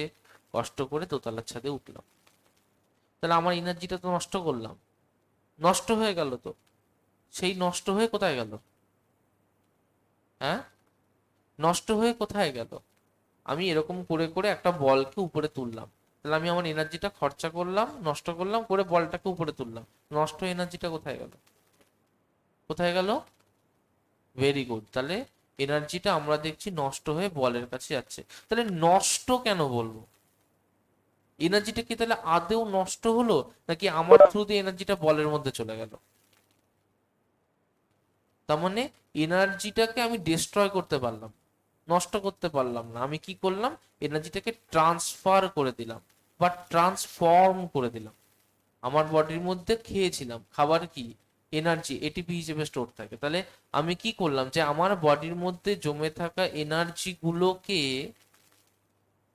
কষ্ট করে দোতলার ছাদে উঠলাম, তাহলে আমার এনার্জিটা তো নষ্ট করলাম, নষ্ট হয়ে গেল তো। সেই নষ্ট হয়ে কোথায় গেল? হ্যাঁ, নষ্ট হয়ে কোথায় গেল? আমি এরকম করে করে একটা বলকে উপরে তুললাম, তাহলে আমি আমার এনার্জিটা খরচা করলাম, নষ্ট করলাম, করে বলটাকে উপরে তুললাম, নষ্ট এনার্জিটা কোথায় গেল? কোথায় গেল? Very good. তাহলে এনার্জিটা আমরা দেখছি নষ্ট হয়ে বলের কাছে যাচ্ছে। তাহলে নষ্ট কেন বলবো? এনার্জিটা কি তাহলে আদেও নষ্ট হলো, নাকি আমার থ্রু দিয়ে এনার্জিটা বলের মধ্যে চলে গেল? তার মানে এনার্জিটাকে আমি ডিস্ট্রয় করতে পারলাম, নষ্ট করতে পারলাম না। আমি কি করলাম? এনার্জিটাকে ট্রান্সফার করে দিলাম বা ট্রান্সফর্ম করে দিলাম। আমার বডির মধ্যে খেয়েছিলাম খাবার, কি এনার্জি, এটিপি হিসেবে স্টোর থাকে। তাহলে আমি কি করলাম? যে আমার বডির মধ্যে জমে থাকা এনার্জি গুলোকে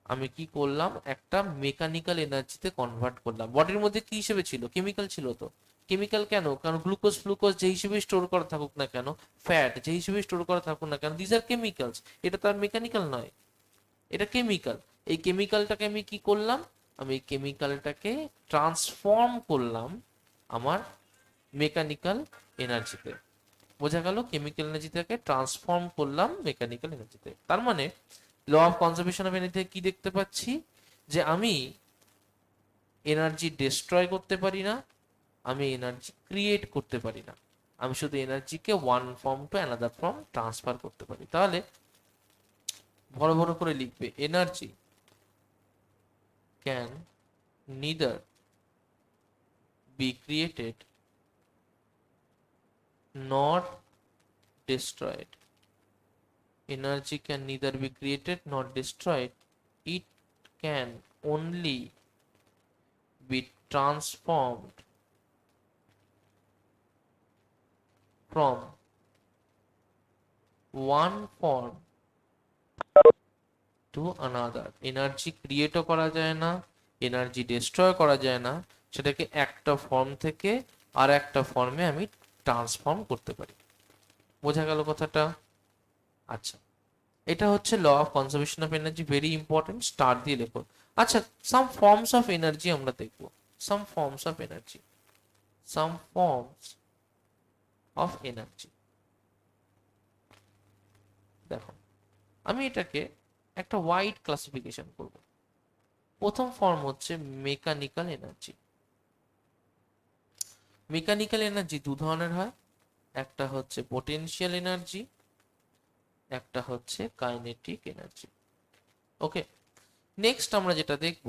আমি কি করলাম? একটা মেকানিক্যাল এনার্জিতে কনভার্ট করলাম। বডির মধ্যে কি হিসেবে ছিল? কেমিক্যাল ছিল তো। কেমিক্যাল কেন? কারণ গ্লুকোজ ফ্লুকোজ যে হিসেবে স্টোর করা থাকুক না কেন, ফ্যাট যে হিসেবে স্টোর করা থাকুক না কেন, দিস আর কেমিক্যালস। এটা তো আর মেকানিক্যাল নয়, এটা কেমিক্যাল। এই কেমিক্যালটাকে আমি কি করলাম? আমি এই কেমিক্যালটাকে ট্রান্সফর্ম করলাম আমার মেকানিক্যাল এনার্জিতে। বোঝা গেল? কেমিক্যাল এনার্জিটাকে ট্রান্সফর্ম করলাম মেকানিক্যাল এনার্জিতে। তার মানে law of conservation of energy কি দেখতে পাচ্ছি? যে আমি এনার্জি ডিস্ট্রয় করতে পারি না, আমি এনার্জি ক্রিয়েট করতে পারি না। আমি শুধু এনার্জিকে one form to another form transfer করতে পারি। তাহলে বড় বড় করে লিখবে, energy can neither be created nor destroyed. Energy can neither be created nor destroyed. It can only be transformed from one form to another. এনার্জি ক্রিয়েটও করা যায় না, এনার্জি ডিস্ট্রয় করা যায় না, সেটাকে একটা ফর্ম থেকে আর একটা ফর্মে আমি ট্রান্সফর্ম করতে পারি। বোঝা গেল কথাটা? আচ্ছা, এটা হচ্ছে law of conservation of energy, very important, star দিয়ে লেখো। আচ্ছা, সাম ফর্মস অফ এনার্জি আমরা দেখবো। Some forms of energy, some forms of energy. দেখো, আমি এটাকে একটা ওয়াইড ক্লাসিফিকেশন করব। প্রথম ফর্ম হচ্ছে মেকানিক্যাল এনার্জি। মেকানিক্যাল এনার্জি দু ধরনের হয়, একটা হচ্ছে পোটেনশিয়াল এনার্জি, একটা হচ্ছে কাইনেটিক এনার্জি। ওকে, নেক্সট আমরা যেটা দেখব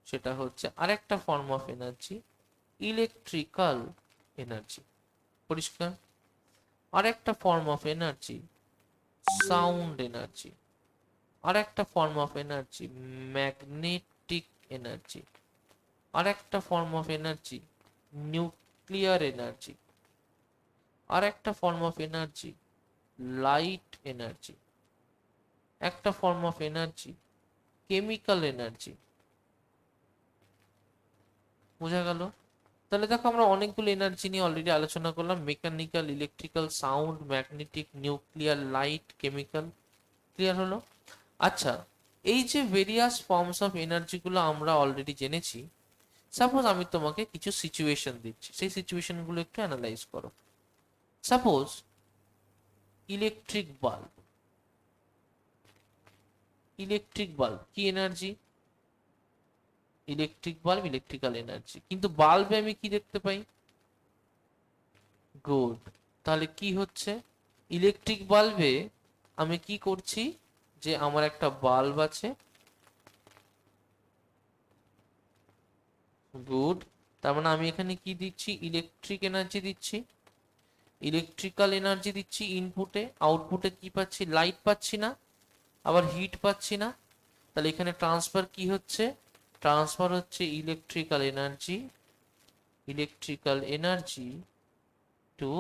সেটা হচ্ছে আরেকটা form of energy, electrical energy. পরিষ্কার? আরেকটা form of energy sound energy, আরেকটা form of energy magnetic energy, আরেকটা form of energy nuclear energy, আরেকটা form of energy light energy, একটা form of energy chemical energy. বোঝা গেল? তাহলে দেখো, আমরা অনেকগুলো এনার্জি নিয়ে অলরেডি আলোচনা করলাম, mechanical, electrical, sound, magnetic, nuclear, light, chemical. Clear হলো? আচ্ছা, এই যে ভেরিয়াস ফর্মস অফ এনার্জি গুলো আমরা অলরেডি জেনেছি, সাপোজ আমি তোমাকে কিছু সিচুয়েশন দিচ্ছি, সেই সিচুয়েশন গুলো একটু অ্যানালাইজ করো। Suppose electric bulb. Electric bulb কি energy? Electric bulb electrical energy, কিন্তু বাল্বে আমি কি দেখতে পাই? গুড। তাহলে কি হচ্ছে? ইলেকট্রিক বাল্বে আমি কি করছি, যে আমার একটা বাল্ব আছে, গুড, তার মানে আমি এখানে কি দিচ্ছি? ইলেকট্রিক এনার্জি দিচ্ছি, ইলেকট্রিক্যাল এনার্জি দিচ্ছি ইনপুটে। আউটপুটে কি পাচ্ছি? লাইট পাচ্ছি না, আবার হিট পাচ্ছি না। তাহলে এখানে ট্রান্সফার কি হচ্ছে? ট্রান্সফার হচ্ছে electrical energy to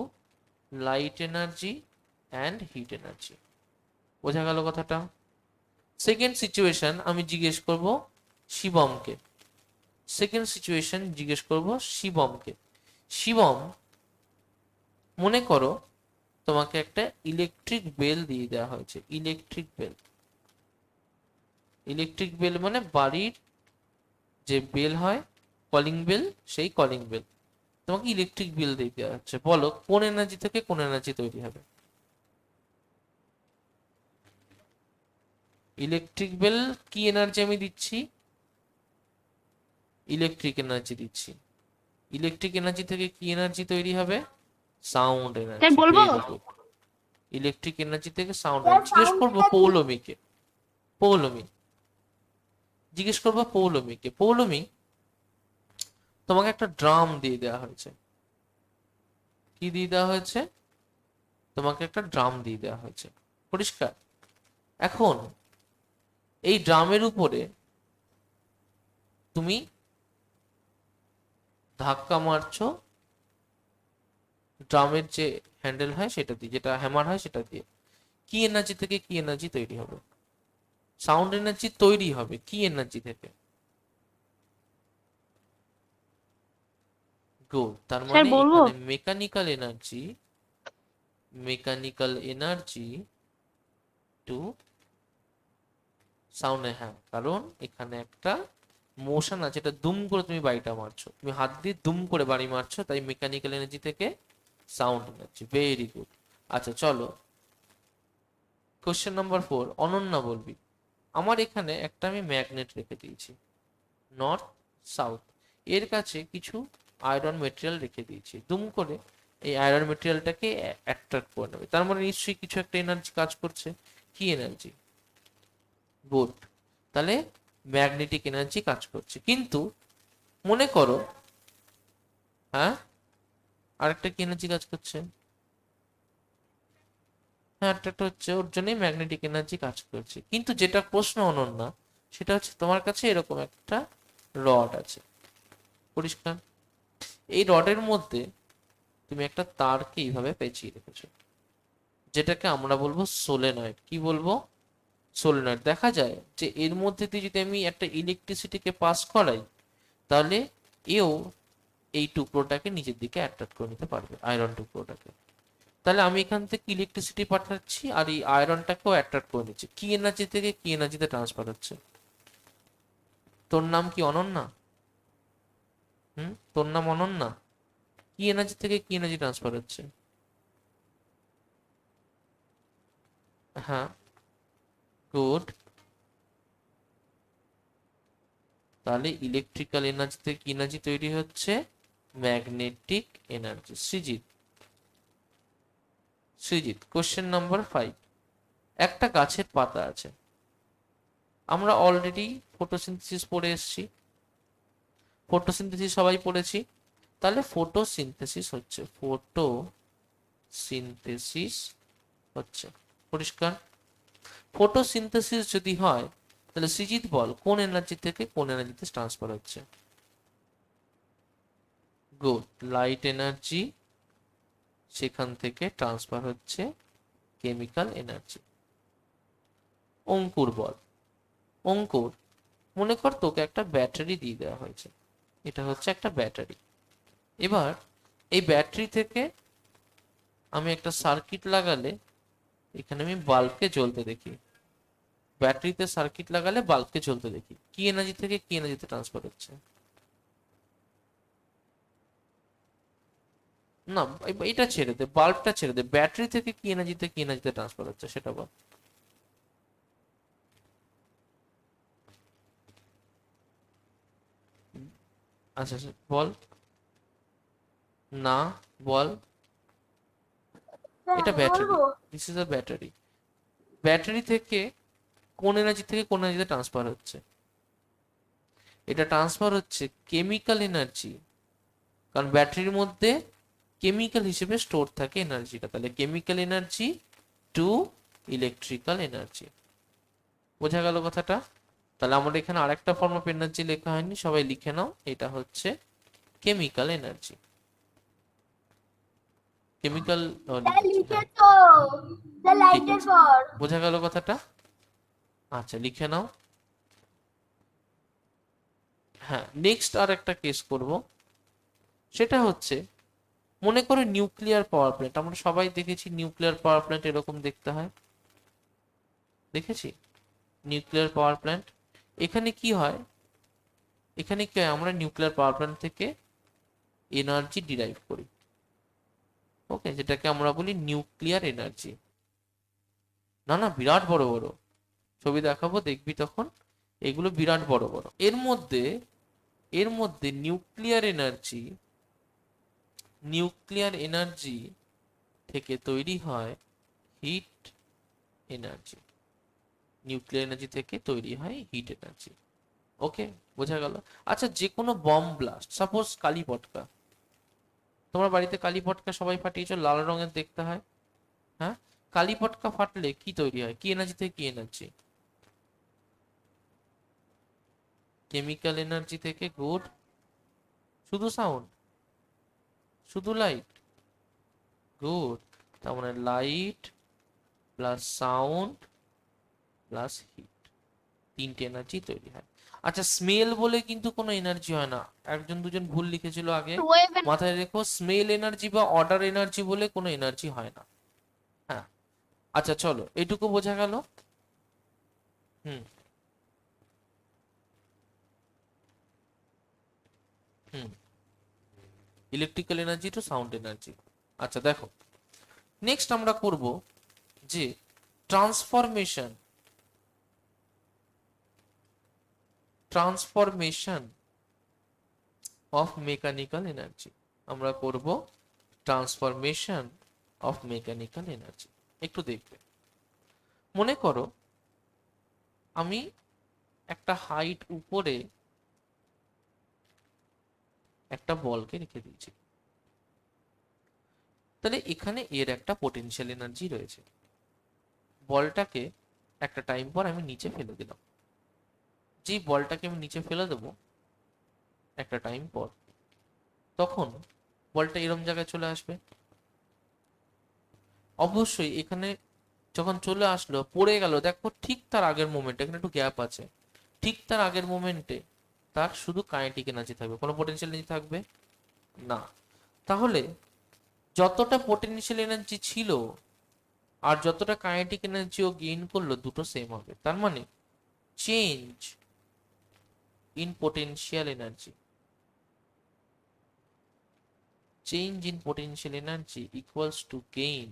light energy and heat energy. বোঝা গেল কথাটা? সেকেন্ড সিচুয়েশন আমি জিজ্ঞেস করব শিবমকে। সেকেন্ড সিচুয়েশন জিজ্ঞেস করব শিবমকে। শিবম, মনে করো তোমাকে একটা ইলেকট্রিক বেল দিয়ে দেওয়া হয়েছে। ইলেকট্রিক বেল, ইলেকট্রিক বেল মানে বাড়ির যে বেল হয়, কলিং বেল, সেই কলিং বেল। তোমাকে ইলেকট্রিক বেল দিয়ে দেওয়া হচ্ছে। বলো কোন এনার্জি থেকে কোন এনার্জি তৈরি হবে? ইলেকট্রিক বেল কি এনার্জি আমি দিচ্ছি? ইলেকট্রিক এনার্জি দিচ্ছি। ইলেকট্রিক এনার্জি থেকে কি এনার্জি তৈরি হবে? Sound sir energy. বলবো? Very good. ইলেকট্রিক এনার্জি থেকে সাউন্ড স্যার এনার্জি। জিজ্ঞেস করবো সাউন্ডটা কি? পৌলমীকে। পৌলমী, জিজ্ঞেস করবো পৌলমীকে। পৌলমী, তোমাকে একটা ড্রাম দিয়ে দেওয়া হয়েছে। কি দিয়ে দেওয়া হয়েছে? তোমাকে একটা ড্রাম দিয়ে দেওয়া হয়েছে। পরিষ্কার? এখন এই ড্রামের উপরে তুমি ধাক্কা মারছো ড্রামের যে হ্যান্ডেল হয় সেটা দিয়ে, যেটা হ্যামার হয় সেটা দিয়ে। কি এনার্জি থেকে কি এনার্জি তৈরি হবে? সাউন্ড এনার্জি তৈরি হবে কি এনার্জি থেকে? গুড। তার স্যার মানে বলবো? এখানে মেকানিক্যাল এনার্জি টু সাউন্ড। হ্যাঁ, কারণ এখানে একটা মোশন আছে, এটা দুম করে তুমি বাড়িটা মারছো, তুমি হাত দিয়ে দুম করে বাড়ি মারছো, তাই মেকানিক্যাল এনার্জি থেকে সাউন্ড এনার্জি। Very good. আচ্ছা চলো, কোশ্চেন নাম্বার 4, অনন্যা বলবি। আমার এখানে একটা আমি ম্যাগনেট রেখে দিয়েছি নর্থ সাউথ, এর কাছে কিছু আয়রন মেটেরিয়াল রেখে দিয়েছি। দুম করে এই আয়রন মেটেরিয়ালটাকে অ্যাট্রাক্ট করে নেবে। তার মানে নিশ্চয়ই কিছু একটা এনার্জি কাজ করছে। কি এনার্জি? গুড। তাহলে ম্যাগনেটিক এনার্জি কাজ করছে। কিন্তু মনে করো, হ্যাঁ, আরেকটা কি এনার্জি কাজ করছে? হ্যাঁ, একটা হচ্ছে, ওর জন্যই ম্যাগনেটিক এনার্জি কাজ করছে। কিন্তু যেটা প্রশ্ন অনন্যা, সেটা হচ্ছে তোমার কাছে এরকম একটা রড আছে, পরিষ্কার। এই রডের মধ্যে তুমি একটা তারকে এইভাবে পেঁচিয়ে রেখেছো, যেটাকে আমরা বলবো সোলেনয়েড। কি বলবো? সোলেনয়েড। দেখা যায় যে এর মধ্যে দিয়ে যদি আমি একটা ইলেকট্রিসিটিকে পাস করাই, তাহলে এও এই টুকরোটাকে নিজের দিকে অ্যাট্রাক্ট করে নিতে পারবে, আয়রন টুকরোটাকে। তাহলে আমি এখান থেকে ইলেকট্রিসিটি পাঠাচ্ছি আর এই আয়রনটাকেও অ্যাট্রাক্ট করে নিচ্ছি। কি এনার্জি থেকে কি এনার্জিতে ট্রান্সফার হচ্ছে? তোর নাম কি অনন্যা? তোর নাম অনন্যা? কি এনার্জি থেকে কি এনার্জি ট্রান্সফার হচ্ছে? হ্যাঁ, গুড। তাহলে ইলেকট্রিক্যাল এনার্জি থেকে কি এনার্জি তৈরি হচ্ছে? Magnetic energy. Srijit, Srijit, question number 5। একটা গাছের পাতা আছে, আমরা অলরেডি ফটোসিনথেসিস পড়ে এসেছি, ফটোসিনথেসিস সবাই পড়েছি। তাহলে ফটোসিনথেসিস হচ্ছে, ফটোসিনথেসিস হচ্ছে, পরিষ্কার। ফটোসিনথেসিস যদি হয়, তাহলে সৃজিত বল কোন এনার্জি থেকে কোন এনার্জিতে ট্রান্সফার হচ্ছে? গুড, লাইট এনার্জি, সেখান থেকে ট্রান্সফার হচ্ছে কেমিক্যাল এনার্জি। অঙ্কুর বল, অঙ্কুর, মনে কর তোকে একটা ব্যাটারি দিয়ে দেওয়া হয়েছে, এটা হচ্ছে একটা ব্যাটারি। এবার এই ব্যাটারি থেকে আমি একটা সার্কিট লাগালে, এখানে আমি বাল্বকে জ্বলতে দেখি। ব্যাটারিতে সার্কিট লাগালে বাল্বকে জ্বলতে দেখি। কি এনার্জি থেকে কি এনার্জিতে ট্রান্সফার হচ্ছে? না, এটা ছেড়ে দে, বাল্বটা ছেড়ে দে, ব্যাটারি থেকে কি এনার্জিতে কি এনার্জিতে ট্রান্সফার হচ্ছে সেটা বল। আচ্ছা আচ্ছা, বল না, বল। স্যার এটা আমি ব্যাটারি, বলবো। This is a battery. Battery থেকে কোন এনার্জি থেকে কোন এনার্জিতে ট্রান্সফার হচ্ছে? এটা ট্রান্সফার হচ্ছে কেমিক্যাল এনার্জি, কারণ ব্যাটারির মধ্যে কেমিক্যাল হিসেবে স্টোর থাকে এনার্জিটা। তাহলে chemical energy to electrical energy. বোঝা গেল কথাটা? তাহলে আমাদের এখানে আরেকটা ফর্ম অফ এনার্জি লেখা হয়নি, সবাই লিখে নাও। এটা হচ্ছে কেমিক্যাল এনার্জি। কেমিক্যাল স্যার লিখেছি, লিখে হ্যাঁ, তো, স্যার ঠিক লাইটের আছে। পর। বোঝা গেল কথাটা? আচ্ছা, লিখে নাও। হ্যাঁ, নেক্সট আর একটা কেস করব, সেটা হচ্ছে মনে করো নিউক্লিয়ার পাওয়ার প্ল্যান্ট। আমরা সবাই দেখেছি নিউক্লিয়ার পাওয়ার প্ল্যান্ট এরকম দেখতে হয়, দেখেছি নিউক্লিয়ার পাওয়ার প্ল্যান্ট। এখানে কি হয়, এখানে কি হয়, আমরা নিউক্লিয়ার পাওয়ার প্ল্যান্ট থেকে এনার্জি ডিরাইভ করি, ওকে, যেটাকে আমরা বলি নিউক্লিয়ার এনার্জি। না না, বিরাট বড় বড় ছবি দেখাবো, দেখবি তখন, এগুলো বিরাট বড় বড়। এর মধ্যে নিউক্লিয়ার এনার্জি, নিউক্লিয়ার এনার্জি থেকে তৈরি হয় হিট এনার্জি, নিউক্লিয়ার এনার্জি থেকে তৈরি হয় হিট এনার্জি। ওকে, বোঝা গেল? আচ্ছা, যে কোনো বম ব্লাস্ট, সাপোজ কালী পটকা, তোমার বাড়িতে কালী পটকা সবাই ফাটিয়েছো, লাল রঙের দেখতে হয়, হ্যাঁ, কালী পটকা ফাটলে কি তৈরি হয়? কি এনার্জি থেকে কি এনার্জি? কেমিক্যাল এনার্জি থেকে। গুড। শুধু সাউন্ড, শুধু লাইট? গুড। তার মানে light plus sound plus heat, তিনটে এনার্জি তৈরি হয়। আচ্ছা, স্মেল বলে কিন্তু কোনো এনার্জি হয় না, একজন দুজন ভুল লিখেছিল আগে, মাথায় রেখো, স্মেল এনার্জি বা অর্ডার এনার্জি বলে কোনো এনার্জি হয় না। হ্যাঁ, আচ্ছা চলো, এটুকু বোঝা গেল। Hmm, hmm, electrical energy to sound energy. আচ্ছা দেখো, নেক্সট আমরা করব যে transformation, transformation of mechanical energy. আমরা করব ট্রান্সফরমেশন অফ মেকানিক্যাল এনার্জি। একটু দেখবে, মনে করো আমি একটা হাইট উপরে একটা বলকে রেখে দিয়েছি, তাহলে এখানে এর একটা পোটেনশিয়াল এনার্জি রয়েছে। বলটাকে একটা টাইম পর আমি নিচে ফেলে দিলাম, যেই বলটাকে আমি নিচে ফেলে দেবো একটা টাইম পর, তখন বলটা এরম জায়গায় চলে আসবে। অবশ্যই এখানে যখন চলে আসলো পড়ে গেল, দেখো ঠিক তার আগের মোমেন্টে, এখানে একটু গ্যাপ আছে, ঠিক তার আগের মোমেন্টে তার শুধু কাইনেটিক এনার্জি থাকবে, কোনো পোটেনশিয়াল এনার্জি থাকবে না। তাহলে যতটা পোটেনশিয়াল এনার্জি ছিল আর যতটা কাইনেটিক এনার্জি ও গেইন করলো, দুটো সেম হবে। তার মানে change in potential energy, change in potential energy equals to gain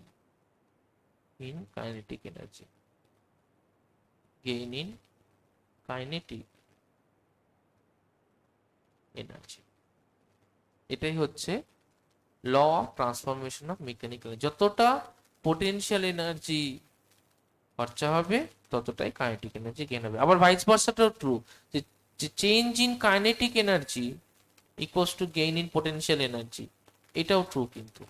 in kinetic energy, gain in kinetic energy। এটাই হচ্ছে law of transformation of mechanical. যতটা পোটেনশিয়াল এনার্জি খরচা হবে ততটাই কাইনেটিক এনার্জি গেইন হবে। আবার ভাইস ভার্সাটাও ট্রু, যে change in kinetic energy equals to gain in potential energy, এটাও ট্রু। কিন্তু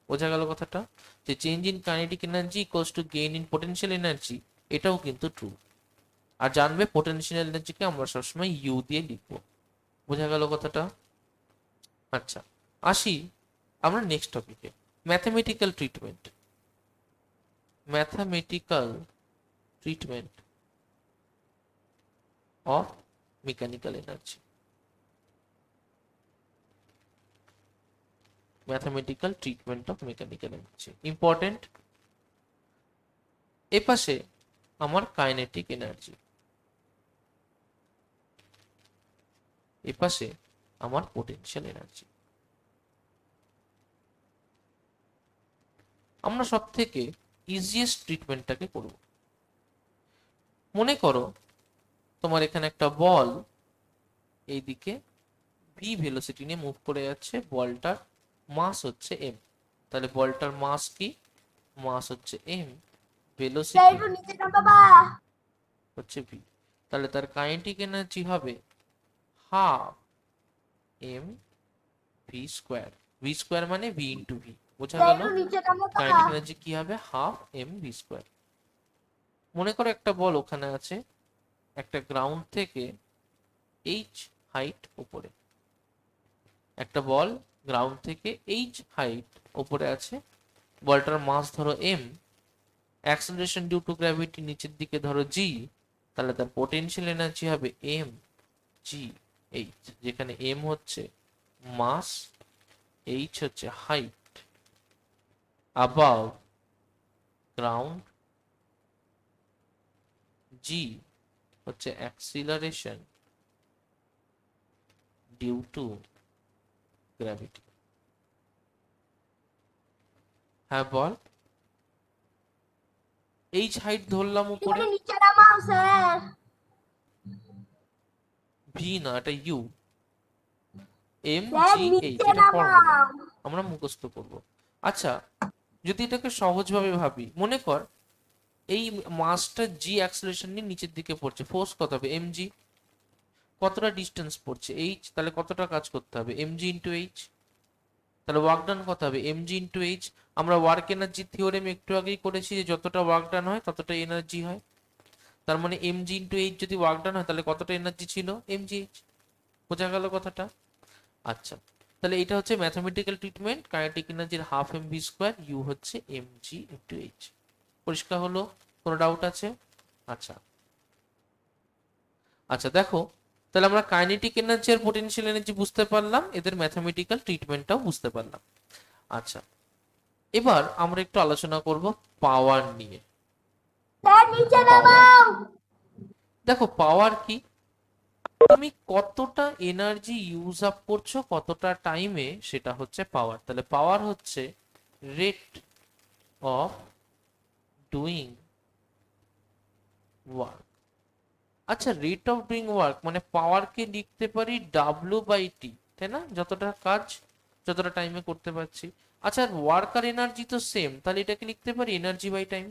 বোঝা গেল কথাটা, যে change in kinetic energy equals to gain in potential energy, এটাও কিন্তু ট্রু। আর জানবে পোটেনশিয়াল এনার্জিকে আমরা সবসময় ইউ দিয়ে লিখবো। বোঝা গেল কথাটা? আচ্ছা, আসি আমরা নেক্সট টপিকে, mathematical treatment. Mathematical treatment of mechanical energy. Mathematical treatment of mechanical energy important. এপাশে আমার কাইনেটিক এনার্জি, এপাশে আমার পোটেনশিয়াল এনার্জি। আমরা সব থেকে ইজিয়েস্ট ট্রিটমেন্টটাকে করব। মনে করো তোমার এখানে একটা বল এইদিকে ভি ভেলোসিটি নিয়ে মুভ করে যাচ্ছে, বলটার মাস হচ্ছে এম। তাহলে বলটার মাস কি? মাস হচ্ছে এম, ভেলোসিটি একটু নিচে নাও বাবা। হচ্ছে ভি। তাহলে তার কাইনেটিক এনার্জি হবে half M V square. V square মানে ভি ইন্টু ভি। বোঝা গেল? একটু নিচে নাও বাবা। কাইনেটিক এনার্জি কি হবে? Half M V square. মনে করো একটা বল ওখানে আছে, একটা গ্রাউন্ড থেকে এইচ হাইট উপরে, একটা বল গ্রাউন্ড থেকে এইচ হাইট উপরে আছে, বলটার মাস ধরো M, acceleration due to gravity নিচের দিকে ধরো জি, তাহলে তার পোটেনশিয়াল এনার্জি হবে এম জি এইচ, যেখানে এম হচ্ছে মাস, এইচ হচ্ছে হাইট above গ্রাউন্ড, জি হচ্ছে অ্যাক্সিলারেশন ডিউ টু গ্র্যাভিটি। হ্যাঁ বল। এইচ হাইট ধরলাম উপরে, একটু নিচে নামাও স্যার। ভি না এটা U, M sir G H নিচে এটা ফর্মুলা, নামাও। আমরা মুখস্থ করব। আচ্ছা, যদি এটাকে সহজভাবে ভাবি, মনে কর এই মাসটা জি অ্যাক্সেলারেশন নিয়ে নিচের দিকে পড়ছে, ফোর্স কত হবে? M G. কতটা ডিস্টেন্স পড়ছে? এইচ, তাহলে কতটা কাজ করতে হবে? M G into H. তাহলে ওয়ার্ক ডান কত হবে? M G into H. আমরা ওয়ার্ক এনার্জি থিওরেম একটু আগেই করেছি যে যতটা ওয়ার্ক ডান হয় ততটা এনার্জি হয়। তার মানে এম জি ইন্টু এইচ যদি ওয়ার্ক ডান হয় তাহলে কতটা এনার্জি ছিল? M G H. বোঝা গেল কথাটা? আচ্ছা, তাহলে এটা হচ্ছে ম্যাথমেটিক্যাল ট্রিটমেন্ট, কাইনেটিক এনার্জির half M V square, U হচ্ছে এম জি ইন্টু এইচ। পরিষ্কার হলো? কোনো ডাউট আছে? আচ্ছা আচ্ছা, দেখো তাহলে আমরা কাইনেটিক এনার্জি আর পোটেনশিয়াল এনার্জি বুঝতে পারলাম, এদের ম্যাথমেটিক্যাল ট্রিটমেন্টটাও বুঝতে পারলাম। আচ্ছা, এবার আমরা একটু আলোচনা করব পাওয়ার নিয়ে। স্যার নিচে পাওয়ার, নামাও। দেখো পাওয়ার কি? তুমি কতটা এনার্জি ইউজ আপ করছো কতটা টাইমে, সেটা হচ্ছে পাওয়ার। তাহলে পাওয়ার হচ্ছে রেট অফ ডুইং ওয়ার্ক। আচ্ছা, রেট অফ ডুইং ওয়ার্ক মানে পাওয়ারকে লিখতে পারি ডাব্লিউ বাই টি, তাই না? যতটা কাজ যতটা টাইমে করতে পারছি। আচ্ছা ওয়ার্ক আর এনার্জি তো সেম, তাহলে এটাকে লিখতে পারি এনার্জি বাই টাইম।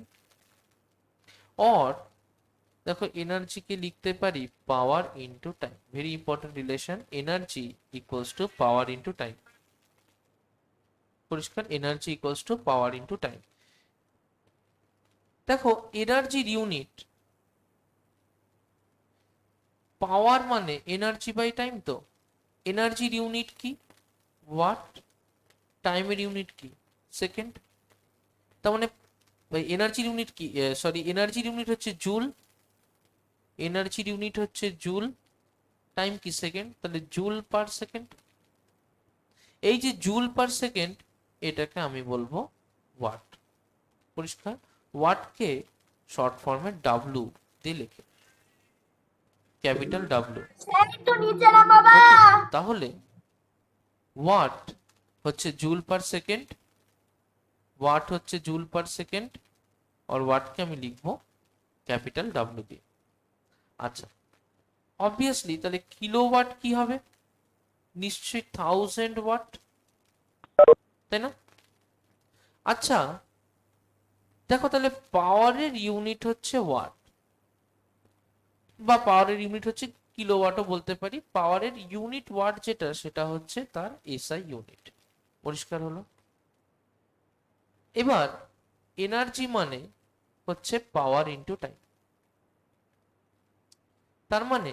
অর দেখো এনার্জিকে লিখতে পারি power into time. Very important relation, energy equals to power into time. পরিষ্কার, energy equals to power into time. দেখো এনার্জির ইউনিট পাওয়ার মানে এনার্জি বাই টাইম, তো এনার্জির ইউনিট কি ওয়াট, টাইমের ইউনিট কি সেকেন্ড। তার মানে এনার্জির ইউনিট কি, সরি এনার্জির ইউনিট হচ্ছে জুল, এনার্জির ইউনিট হচ্ছে জুল, টাইম কি সেকেন্ড, তাহলে জুল পার সেকেন্ড। এই যে জুল পার সেকেন্ড এটাকে আমি বলবো ওয়াট। পরিষ্কার, ওয়াটকে শর্ট ফর্মে ডাব্লু দিয়ে লেখে, ক্যাপিটাল ডাব্লু। স্যার একটু নিচে না বাবা। তাহলে ওয়াট হচ্ছে জুল পার সেকেন্ড, ওয়াট হচ্ছে জুল পার সেকেন্ড, আর ওয়াটকে আমি লিখবো ক্যাপিটাল ডাব্লু দিয়ে। আচ্ছা অবভিয়াসলি তাহলে কিলোওয়াট কি হবে, নিশ্চয়ই 1000 ওয়াট, তাই না? আচ্ছা দেখো তাহলে পাওয়ারের ইউনিট হচ্ছে ওয়াট, বা পাওয়ারের ইউনিট হচ্ছে কিলোওয়াটও বলতে পারি। পাওয়ারের ইউনিট ওয়াট যেটা সেটা হচ্ছে তার এসআই ইউনিট। পরিষ্কার হলো? এবার এনার্জি মানে হচ্ছে পাওয়ার ইনটু টাইম, তার মানে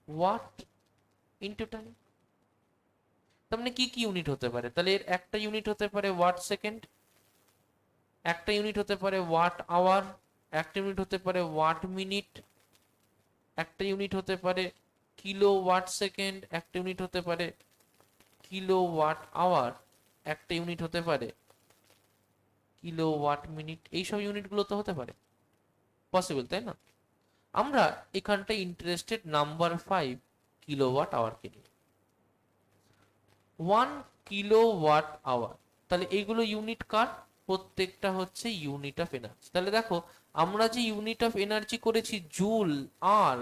ওয়াট ইনটু টাইম। তার মানে কি কি ইউনিট হতে পারে, তাহলে এর একটা ইউনিট হতে পারে ওয়াট সেকেন্ড, একটা ইউনিট হতে পারে ওয়াট আওয়ার, একটা ইউনিট হতে পারে ওয়াট মিনিট, একটা ইউনিট হতে পারে কিলো ওয়াট সেকেন্ড, একটা ইউনিট হতে পারে কিলো ওয়াট আওয়ার, একটা ইউনিট হতে পারে কিলো ওয়াট মিনিট। এইসব ইউনিটগুলো তো হতে পারে, পসিবল, তাই না? আমরা এখানটায় ইন্টারেস্টেড নাম্বার 5 কিলোওয়াট আওয়ারকে নিয়ে। 1 কিলোওয়াট আওয়ার, তাহলে এইগুলো ইউনিট কার, প্রত্যেকটা হচ্ছে ইউনিট অফ এনার্জি। তাহলে দেখো আমরা যে ইউনিট অফ এনার্জি করেছি জুল আর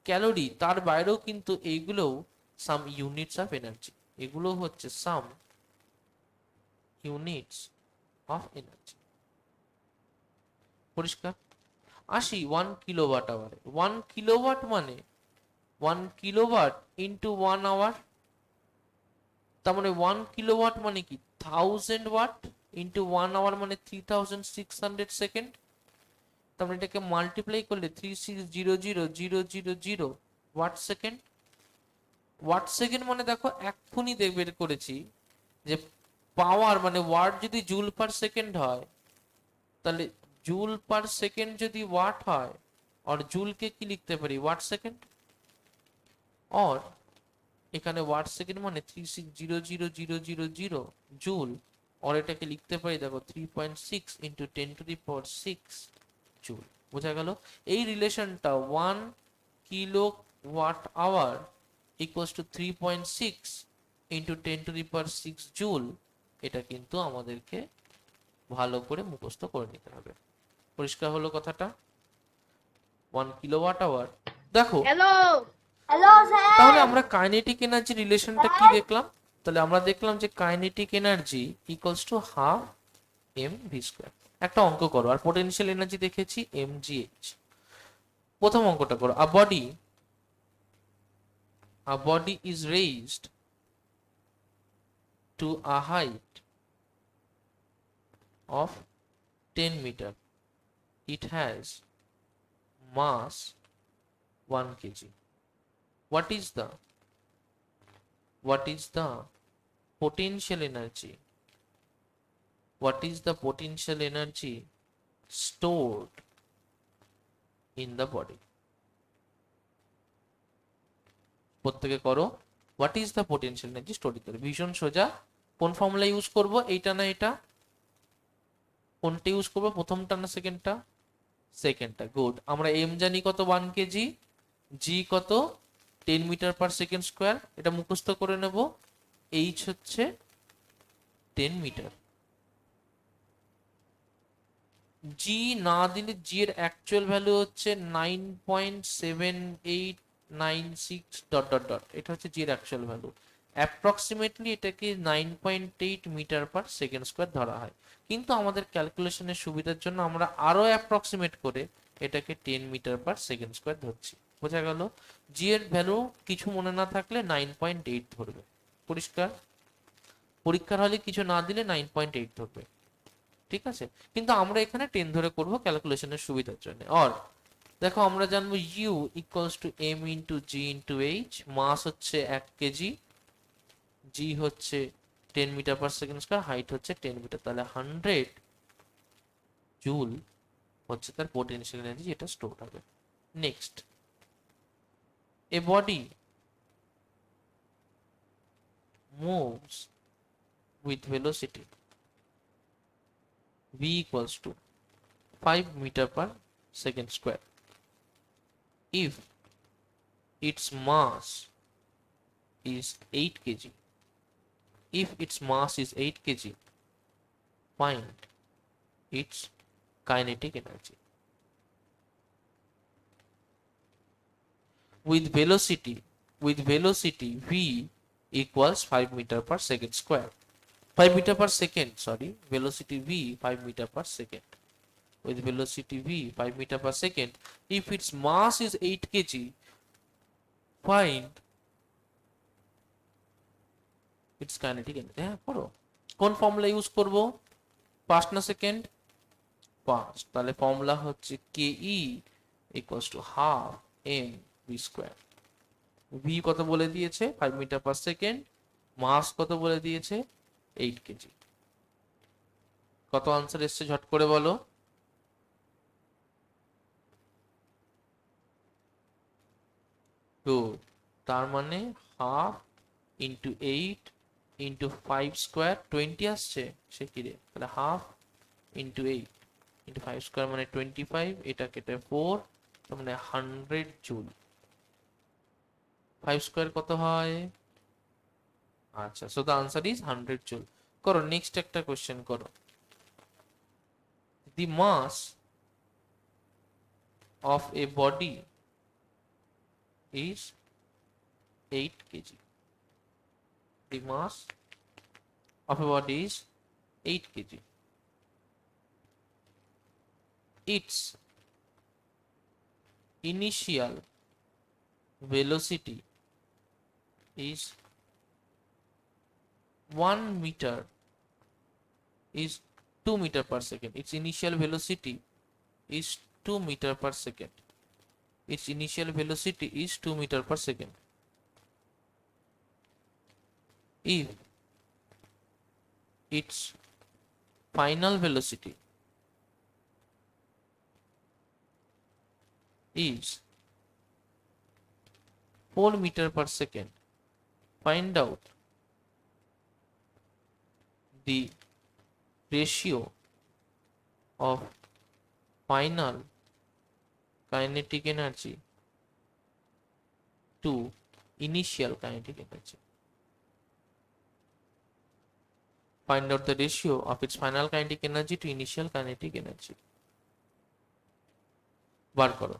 ক্যালোরি, তার বাইরেও কিন্তু এইগুলোও সাম ইউনিটস অফ এনার্জি, এগুলো হচ্ছে সাম ইউনিটস অফ এনার্জি। পরিষ্কার? আসি 1 কিলোওয়াট আওয়ারে। 1 কিলোওয়াট মানে 1 কিলোওয়াট ইন্টু 1 আওয়ার, তার মানে 1 কিলোওয়াট মানে কি 1000 ওয়াট ইন্টু 1 আওয়ার মানে 3600 সেকেন্ড। তার মানে এটাকে মাল্টিপ্লাই করলে 3600,000 ওয়াট সেকেন্ড। ওয়াট সেকেন্ড মানে দেখো এক্ষুনি বের করেছি যে পাওয়ার মানে ওয়াট যদি জুল পার সেকেন্ড হয়, তাহলে জুল পার সেকেন্ড যদি ওয়াট হয়, আর জুলকে কি লিখতে পারি ওয়াট সেকেন্ড, আর এখানে ওয়াট সেকেন্ড মানে 3600,000 জুল, আর এটাকে লিখতে পারি দেখো 3.6 ইন্টু 10⁶ জুল। বোঝা গেল? এই রিলেশনটা 1 kilowatt hour equals to 3.6 into 10⁶ joule, এটা কিন্তু আমাদেরকে ভালো করে মুখস্থ করে নিতে হবে। পরিষ্কার হলো কথাটা? 1 কিলোওয়াট আওয়ার। দেখো হ্যালো হ্যালো স্যার। তাহলে আমরা কাইনেটিক এনার্জি রিলেশনটা কি দেখলাম, তাহলে আমরা দেখলাম যে kinetic energy equals to half M V square. একটা অঙ্ক করো, আর পোটেনশিয়াল এনার্জি দেখেছি এম জি এইচ। প্রথম অঙ্কটা করো, a body is raised to a height of 10 meter, it has mass 1 kg. What is the potential energy, what is the potential energy stored in the body? প্রত্যেকে করো, what is the potential energy store in the body. ভীষণ সোজা। কোন formula use করব, এইটা না এটা? কোনটা ইউজ করব, প্রথমটা না সেকেন্ডটা? সেকেন্ডটা। গুড। আমরা এম জানি কত 1 কেজি, জি কত 10 মিটার পার সেকেন্ড স্কোয়ার, এটা মুখস্থ করে নেব। এইচ হচ্ছে 10 মিটার। জি না দিলে জি এর অ্যাকচুয়াল ভ্যালু হচ্ছে 9.7896 ডট ডট ডট, এটা হচ্ছে জি এর অ্যাকচুয়াল ভ্যালু। অ্যাপ্রক্সিমেটলি এটাকে 9.8 মিটার পার সেকেন্ড স্কোয়ার ধরা হয়, কিন্তু আমাদের ক্যালকুলেশনের সুবিধার জন্য আমরা আরো অ্যাপ্রক্সিমেট করে এটাকে 10 মিটার পার সেকেন্ড স্কোয়ার ধরছি। বোঝা গেল? জি এর ভ্যালু কিছু মনে না থাকলে 9.8 ধরবে। পরিষ্কার? পরীক্ষার হলে কিছু না দিলে 9.8 ধরবে, ঠিক আছে? কিন্তু আমরা এখানে 10 ধরে করব ক্যালকুলেশনের সুবিধার জন্য। অর দেখো আমরা জানবো U equals to M into G into H, mass হচ্ছে 1 কেজি, জি হচ্ছে 10 metre per second square, height হচ্ছে 10 মিটার, তাহলে 100 জুল হচ্ছে তার পোটেনশিয়াল এনার্জি যেটা স্টোর হবে। Next, a body moves with velocity v equals to 5 meter per second square if its mass is 8 kg. If its mass is 8 kg, find its kinetic energy. With velocity v equals 5 meter per second square. 5 meter per second, sorry, velocity v 5 meter per second. With velocity v 5 meter per second, if its mass is 8 kg, find its kinetic energy. হ্যাঁ করো। কোন formula use করব? First না second? First. তাহলে formula হচ্ছে K E equals to half M V square. V কত বলে দিয়েছে? 5 মিটার পার সেকেন্ড। মাস কত বলে দিয়েছে? 8 কেজি। কত আনসার এসছে ঝট করে বলো? গুড। তার মানে হাফ ইন্টু 8 ইন্টু 5 স্কোয়ার 20 আসছে, সে কি রে? তাহলে হাফ ইন্টু 8 ইন্টু 5 স্কোয়ার মানে 25, এটা কেটে 4, তার মানে 100 জুল। 5 স্কোয়ার কত হয়? আচ্ছা, so the answer is 100 joule. করো নেক্সট একটা কোশ্চেন করো। The mass of a body is 8 KG. The mass of a body is 8 kg. Its initial velocity is 1 meter, is 2 meter per second. Its initial velocity is 2 meter per second. Its initial velocity is 2 meter per second. If its final velocity is 4 meter per second, find out the ratio of final kinetic energy to initial kinetic energy. Find out the ratio of its final kinetic energy to initial kinetic energy. বার করো।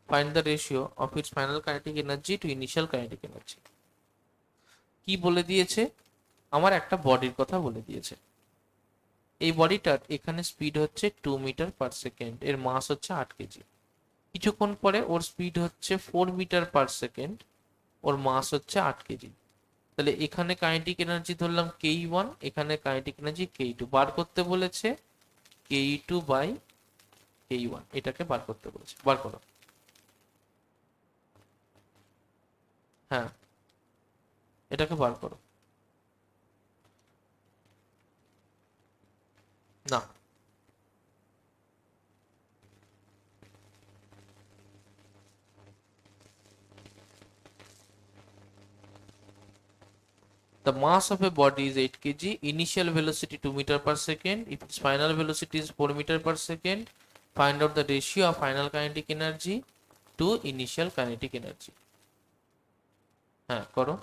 Find the ratio of its final kinetic energy to initial kinetic energy. কি বলে দিয়েছে? আমার একটা বডির কথা বলে দিয়েছে। এই বডিটার এখানে স্পিড হচ্ছে 2 মিটার পার সেকেন্ড, এর মাস হচ্ছে 8 কেজি। কিছুক্ষণ পরে ওর স্পিড হচ্ছে 4 মিটার পার সেকেন্ড, ওর মাস হচ্ছে 8 কেজি। তাহলে এখানে কাইনেটিক এনার্জি ধরলাম ke1, এখানে কাইনেটিক এনার্জি ke2। বার করতে বলেছে ke2 বাই ke1, এটাকে বার করতে বলেছে। বার করো। হ্যাঁ, এটাকে বার করো। না, the mass of a body is 8 kg, initial velocity 2 meter per second, if its final velocity is 4 meter per second, find out the ratio of final kinetic energy to initial kinetic energy. হ্যাঁ করো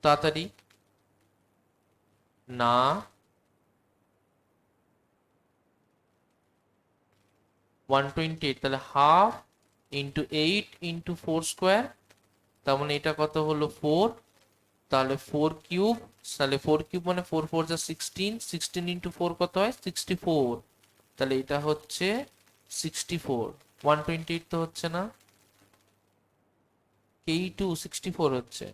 তাড়াতাড়ি। না, 128, তাহলে half into 8 into 4 square, তার মানে এটা কত হলো 4, তাহলে 4 কিউব, তাহলে 4 কিউব মানে 4 4 যা 16, 16 ইন্টু 4 কত হয় 64, তাহলে এটা হচ্ছে 64, 128 তো হচ্ছে না, K2 64 হচ্ছে,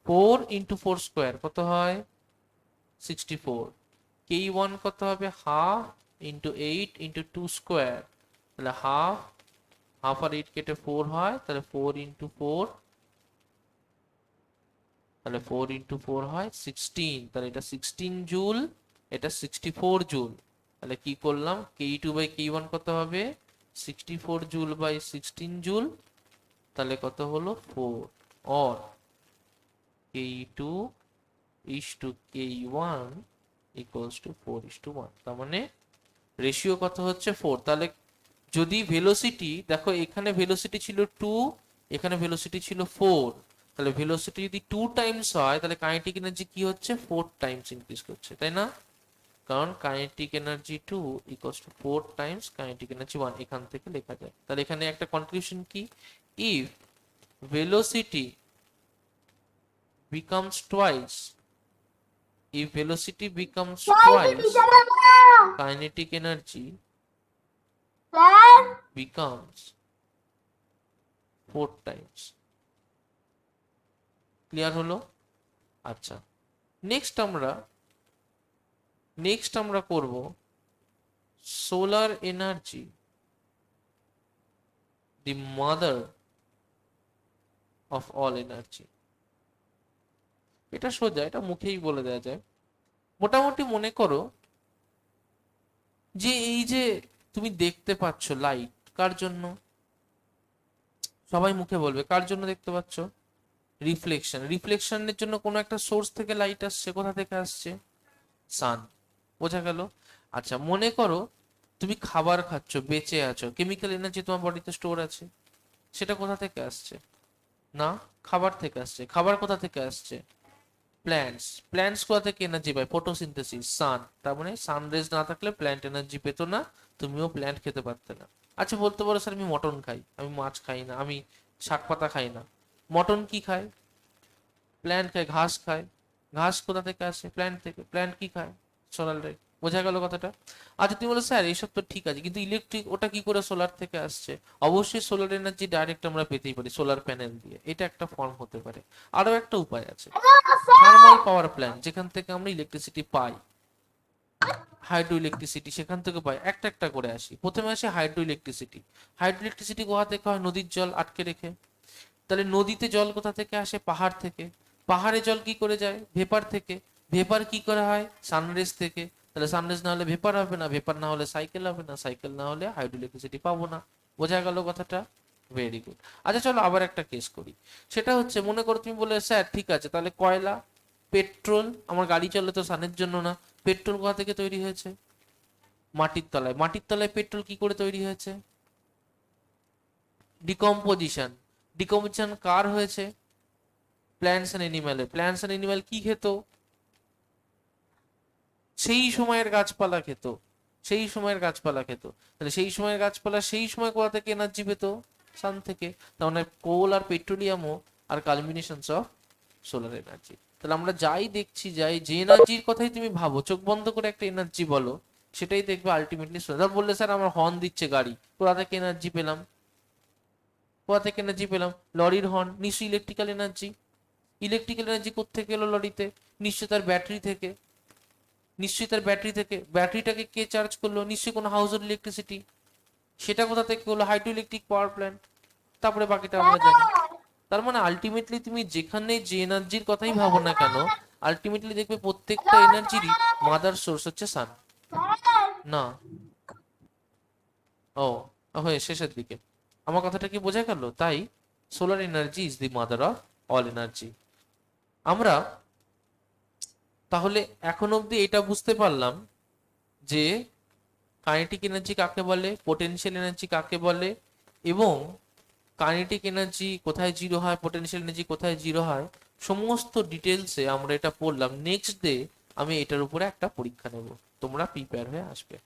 4 ইন্টু 4 স্কোয়ার কত হয় 64, K1 কত হবে হাফ ইন্টু 8 ইন্টু 2 স্কোয়ার, তাহলে হাফ, হাফ আর 8 কেটে 4 হয়, তাহলে 4 ইন্টু 4, তাহলে 4 ইন্টু 4 হয় 16, তাহলে এটা 16 জুল, এটা 64 জুল, তাহলে কি করলাম K2 বাই K1 কত হবে 64 জুল বাই 16 জুল, তাহলে কত হলো 4, or K2 is to K1 equals to 4:1, তার মানে রেশিও কত হচ্ছে 4, তাহলে যদি ভেলোসিটি দেখো এখানে ভেলোসিটি ছিল 2, এখানে ভেলোসিটি ছিল 4, তাহলে ভেলোসিটি যদি 2 টাইমস হয় তাহলে কাইনেটিক এনার্জি কি হচ্ছে 4 টাইমস ইনক্রিজ করছে, তাই না? কারণ kinetic energy 2 equals to 4 Times kinetic energy 1, এখান থেকে লেখা যায়। তাহলে এখানে একটা কনক্লুশন কি, if velocity becomes twice, if velocity becomes twice, kinetic energy sir becomes 4 times. Clear হলো? আচ্ছা, নেক্সট আমরা করব solar energy, the mother of all energy. এটা সোজা, এটা মুখেই বলে দেওয়া যায়। মোটামুটি মনে করো যে এই যে তুমি দেখতে পাচ্ছ লাইট, কার জন্য? সবাই মুখে বলবে কার জন্য দেখতে পাচ্ছ? রিফ্লেকশন, রিফ্লেকশনের জন্য কোনো একটা সোর্স থেকে লাইট আসছে, কোথা থেকে আসছে? সান, বোঝা গেল? আচ্ছা, মনে করো তুমি খাবার খাচ্ছ, বেঁচে আছো, কেমিক্যাল এনার্জি তোমার বডিতে স্টোর আছে, সেটা কোথা থেকে আসছে? না, খাবার থেকে আসছে। খাবার কোথা থেকে আসছে? প্ল্যান্টস। প্ল্যান্টস কোথা থেকে এনার্জি পায়? ফটোসিনথেসিস, সান। তার মানে সানরেজ না থাকলে প্ল্যান্ট এনার্জি পেতো না, তুমিও প্ল্যান্ট খেতে পারতে না। আচ্ছা, বলতে পারো স্যার আমি মটন খাই, আমি মাছ খাই না, আমি শাক পাতা খাই না। মটন কি খায়? প্ল্যান্ট খায়, ঘাস খায়। ঘাস কোথা থেকে আসে? প্ল্যান্ট থেকে। প্ল্যান্ট কি খায়? Solar light. বোঝা গেল কথাটা? আচ্ছা, তুমি বলো স্যার এইসব তো ঠিক আছে, কিন্তু ইলেকট্রিক ওটা কি করে সোলার থেকে আসছে? অবশ্যই সোলার এনার্জি ডাইরেক্ট আমরা পেতেই পারি সোলার প্যানেল দিয়ে, এটা একটা ফর্ম হতে পারে। আরো একটা উপায় আছে, থার্মাল পাওয়ার প্ল্যান্ট, যেখান থেকে আমরা ইলেকট্রিসিটি পাই। হাইড্রো ইলেকট্রিসিটি সেখান থেকে পাই। একটা একটা করে আসি। প্রথমে আসে হাইড্রো ইলেকট্রিসিটি। হাইড্রো ইলেকট্রিসিটি কোথা থেকে হয়? নদীর জল আটকে রেখে। তাহলে নদীতে জল কোথা থেকে আসে? পাহাড় থেকে। পাহাড়ে জল কি করে যায়? ভেপার থেকে। ভেপার কি করে হয়? সানরেজ থেকে। তাহলে সানরেজ না হলে ভেপার হবে না, ভেপার না হলে সাইকেল হবে না, সাইকেল না হলে হাইড্রো ইলেকট্রিসিটি পাবো না। বোঝা গেল কথাটা? Very good. আচ্ছা চলো আবার একটা কেস করি। সেটা হচ্ছে, মনে করো তুমি বলে স্যার ঠিক আছে, তাহলে কয়লা, পেট্রোল, আমার গাড়ি চলে তো সানের জন্য না, পেট্রোল কোথা থেকে তৈরি হয়েছে? মাটির তলায়। মাটির তলায় পেট্রোল কি করে তৈরি হয়েছে? ডিকম্পোজিশন। ডিকম্পোজিশন কার হয়েছে? প্ল্যান্টস এন্ড এনিম্যালের। প্ল্যান্টস এন্ড এনিম্যাল কি খেত? সেই সময়ের গাছপালা খেত। সেই সময়ের গাছপালা খেত। তাহলে সেই সময়ের গাছপালা সেই সময় কোথা থেকে এনার্জি পেত? সান থেকে। তার মানে কোল আর পেট্রোলিয়ামও আর কালমিনেশনস অফ সোলার এনার্জি। তাহলে আমরা যাই দেখছি, যাই যে এনার্জির কথাই তুমি ভাবো, চোখ বন্ধ করে একটা এনার্জি বলো, সেটাই দেখবে আলটিমেটলি সোলার। বললে স্যার আমার হর্ন দিচ্ছে গাড়ি, কোথা থেকে এনার্জি পেলাম? কোথা থেকে এনার্জি পেলাম? লরির হর্ন, নিশ্চয়ই ইলেকট্রিক্যাল এনার্জি। ইলেকট্রিক্যাল এনার্জি কোত্থেকে এলো লরিতে? নিশ্চয়ই তার ব্যাটারি থেকে। নিশ্চয়ই তার ব্যাটারি থেকে। ব্যাটারিটাকে কে চার্জ করলো? নিশ্চয়ই কোনো হাউস হোল্ড ইলেকট্রিসিটি। সেটা কোথা থেকে হলো? Hydro electric power plant. তারপরে বাকিটা আমরা জানি। তার মানে আলটিমেটলি তুমি যেখানে যে এনার্জির কথাই ভাবো না কেন, আলটিমেটলি দেখবে প্রত্যেকটা এনার্জিরই মাদার সোর্স হচ্ছে সান। না, ও হয়ে শেষের দিকে আমার কথাটা কি বোঝা গেল? তাই solar energy is the mother of all energy. আমরা তাহলে এখন অবধি এটা বুঝতে পারলাম যে কাইনেটিক এনার্জি কাকে বলে, পোটেনশিয়াল এনার্জি কাকে বলে, এবং কাইনেটিক এনার্জি কোথায় জিরো হয়, পোটেনশিয়াল এনার্জি কোথায় জিরো হয়, সমস্ত ডিটেলসে আমরা এটা পড়লাম। নেক্সট ডে আমি এটার উপরে একটা পরীক্ষা নেব, তোমরা প্রিপেয়ার হয়ে আসবে।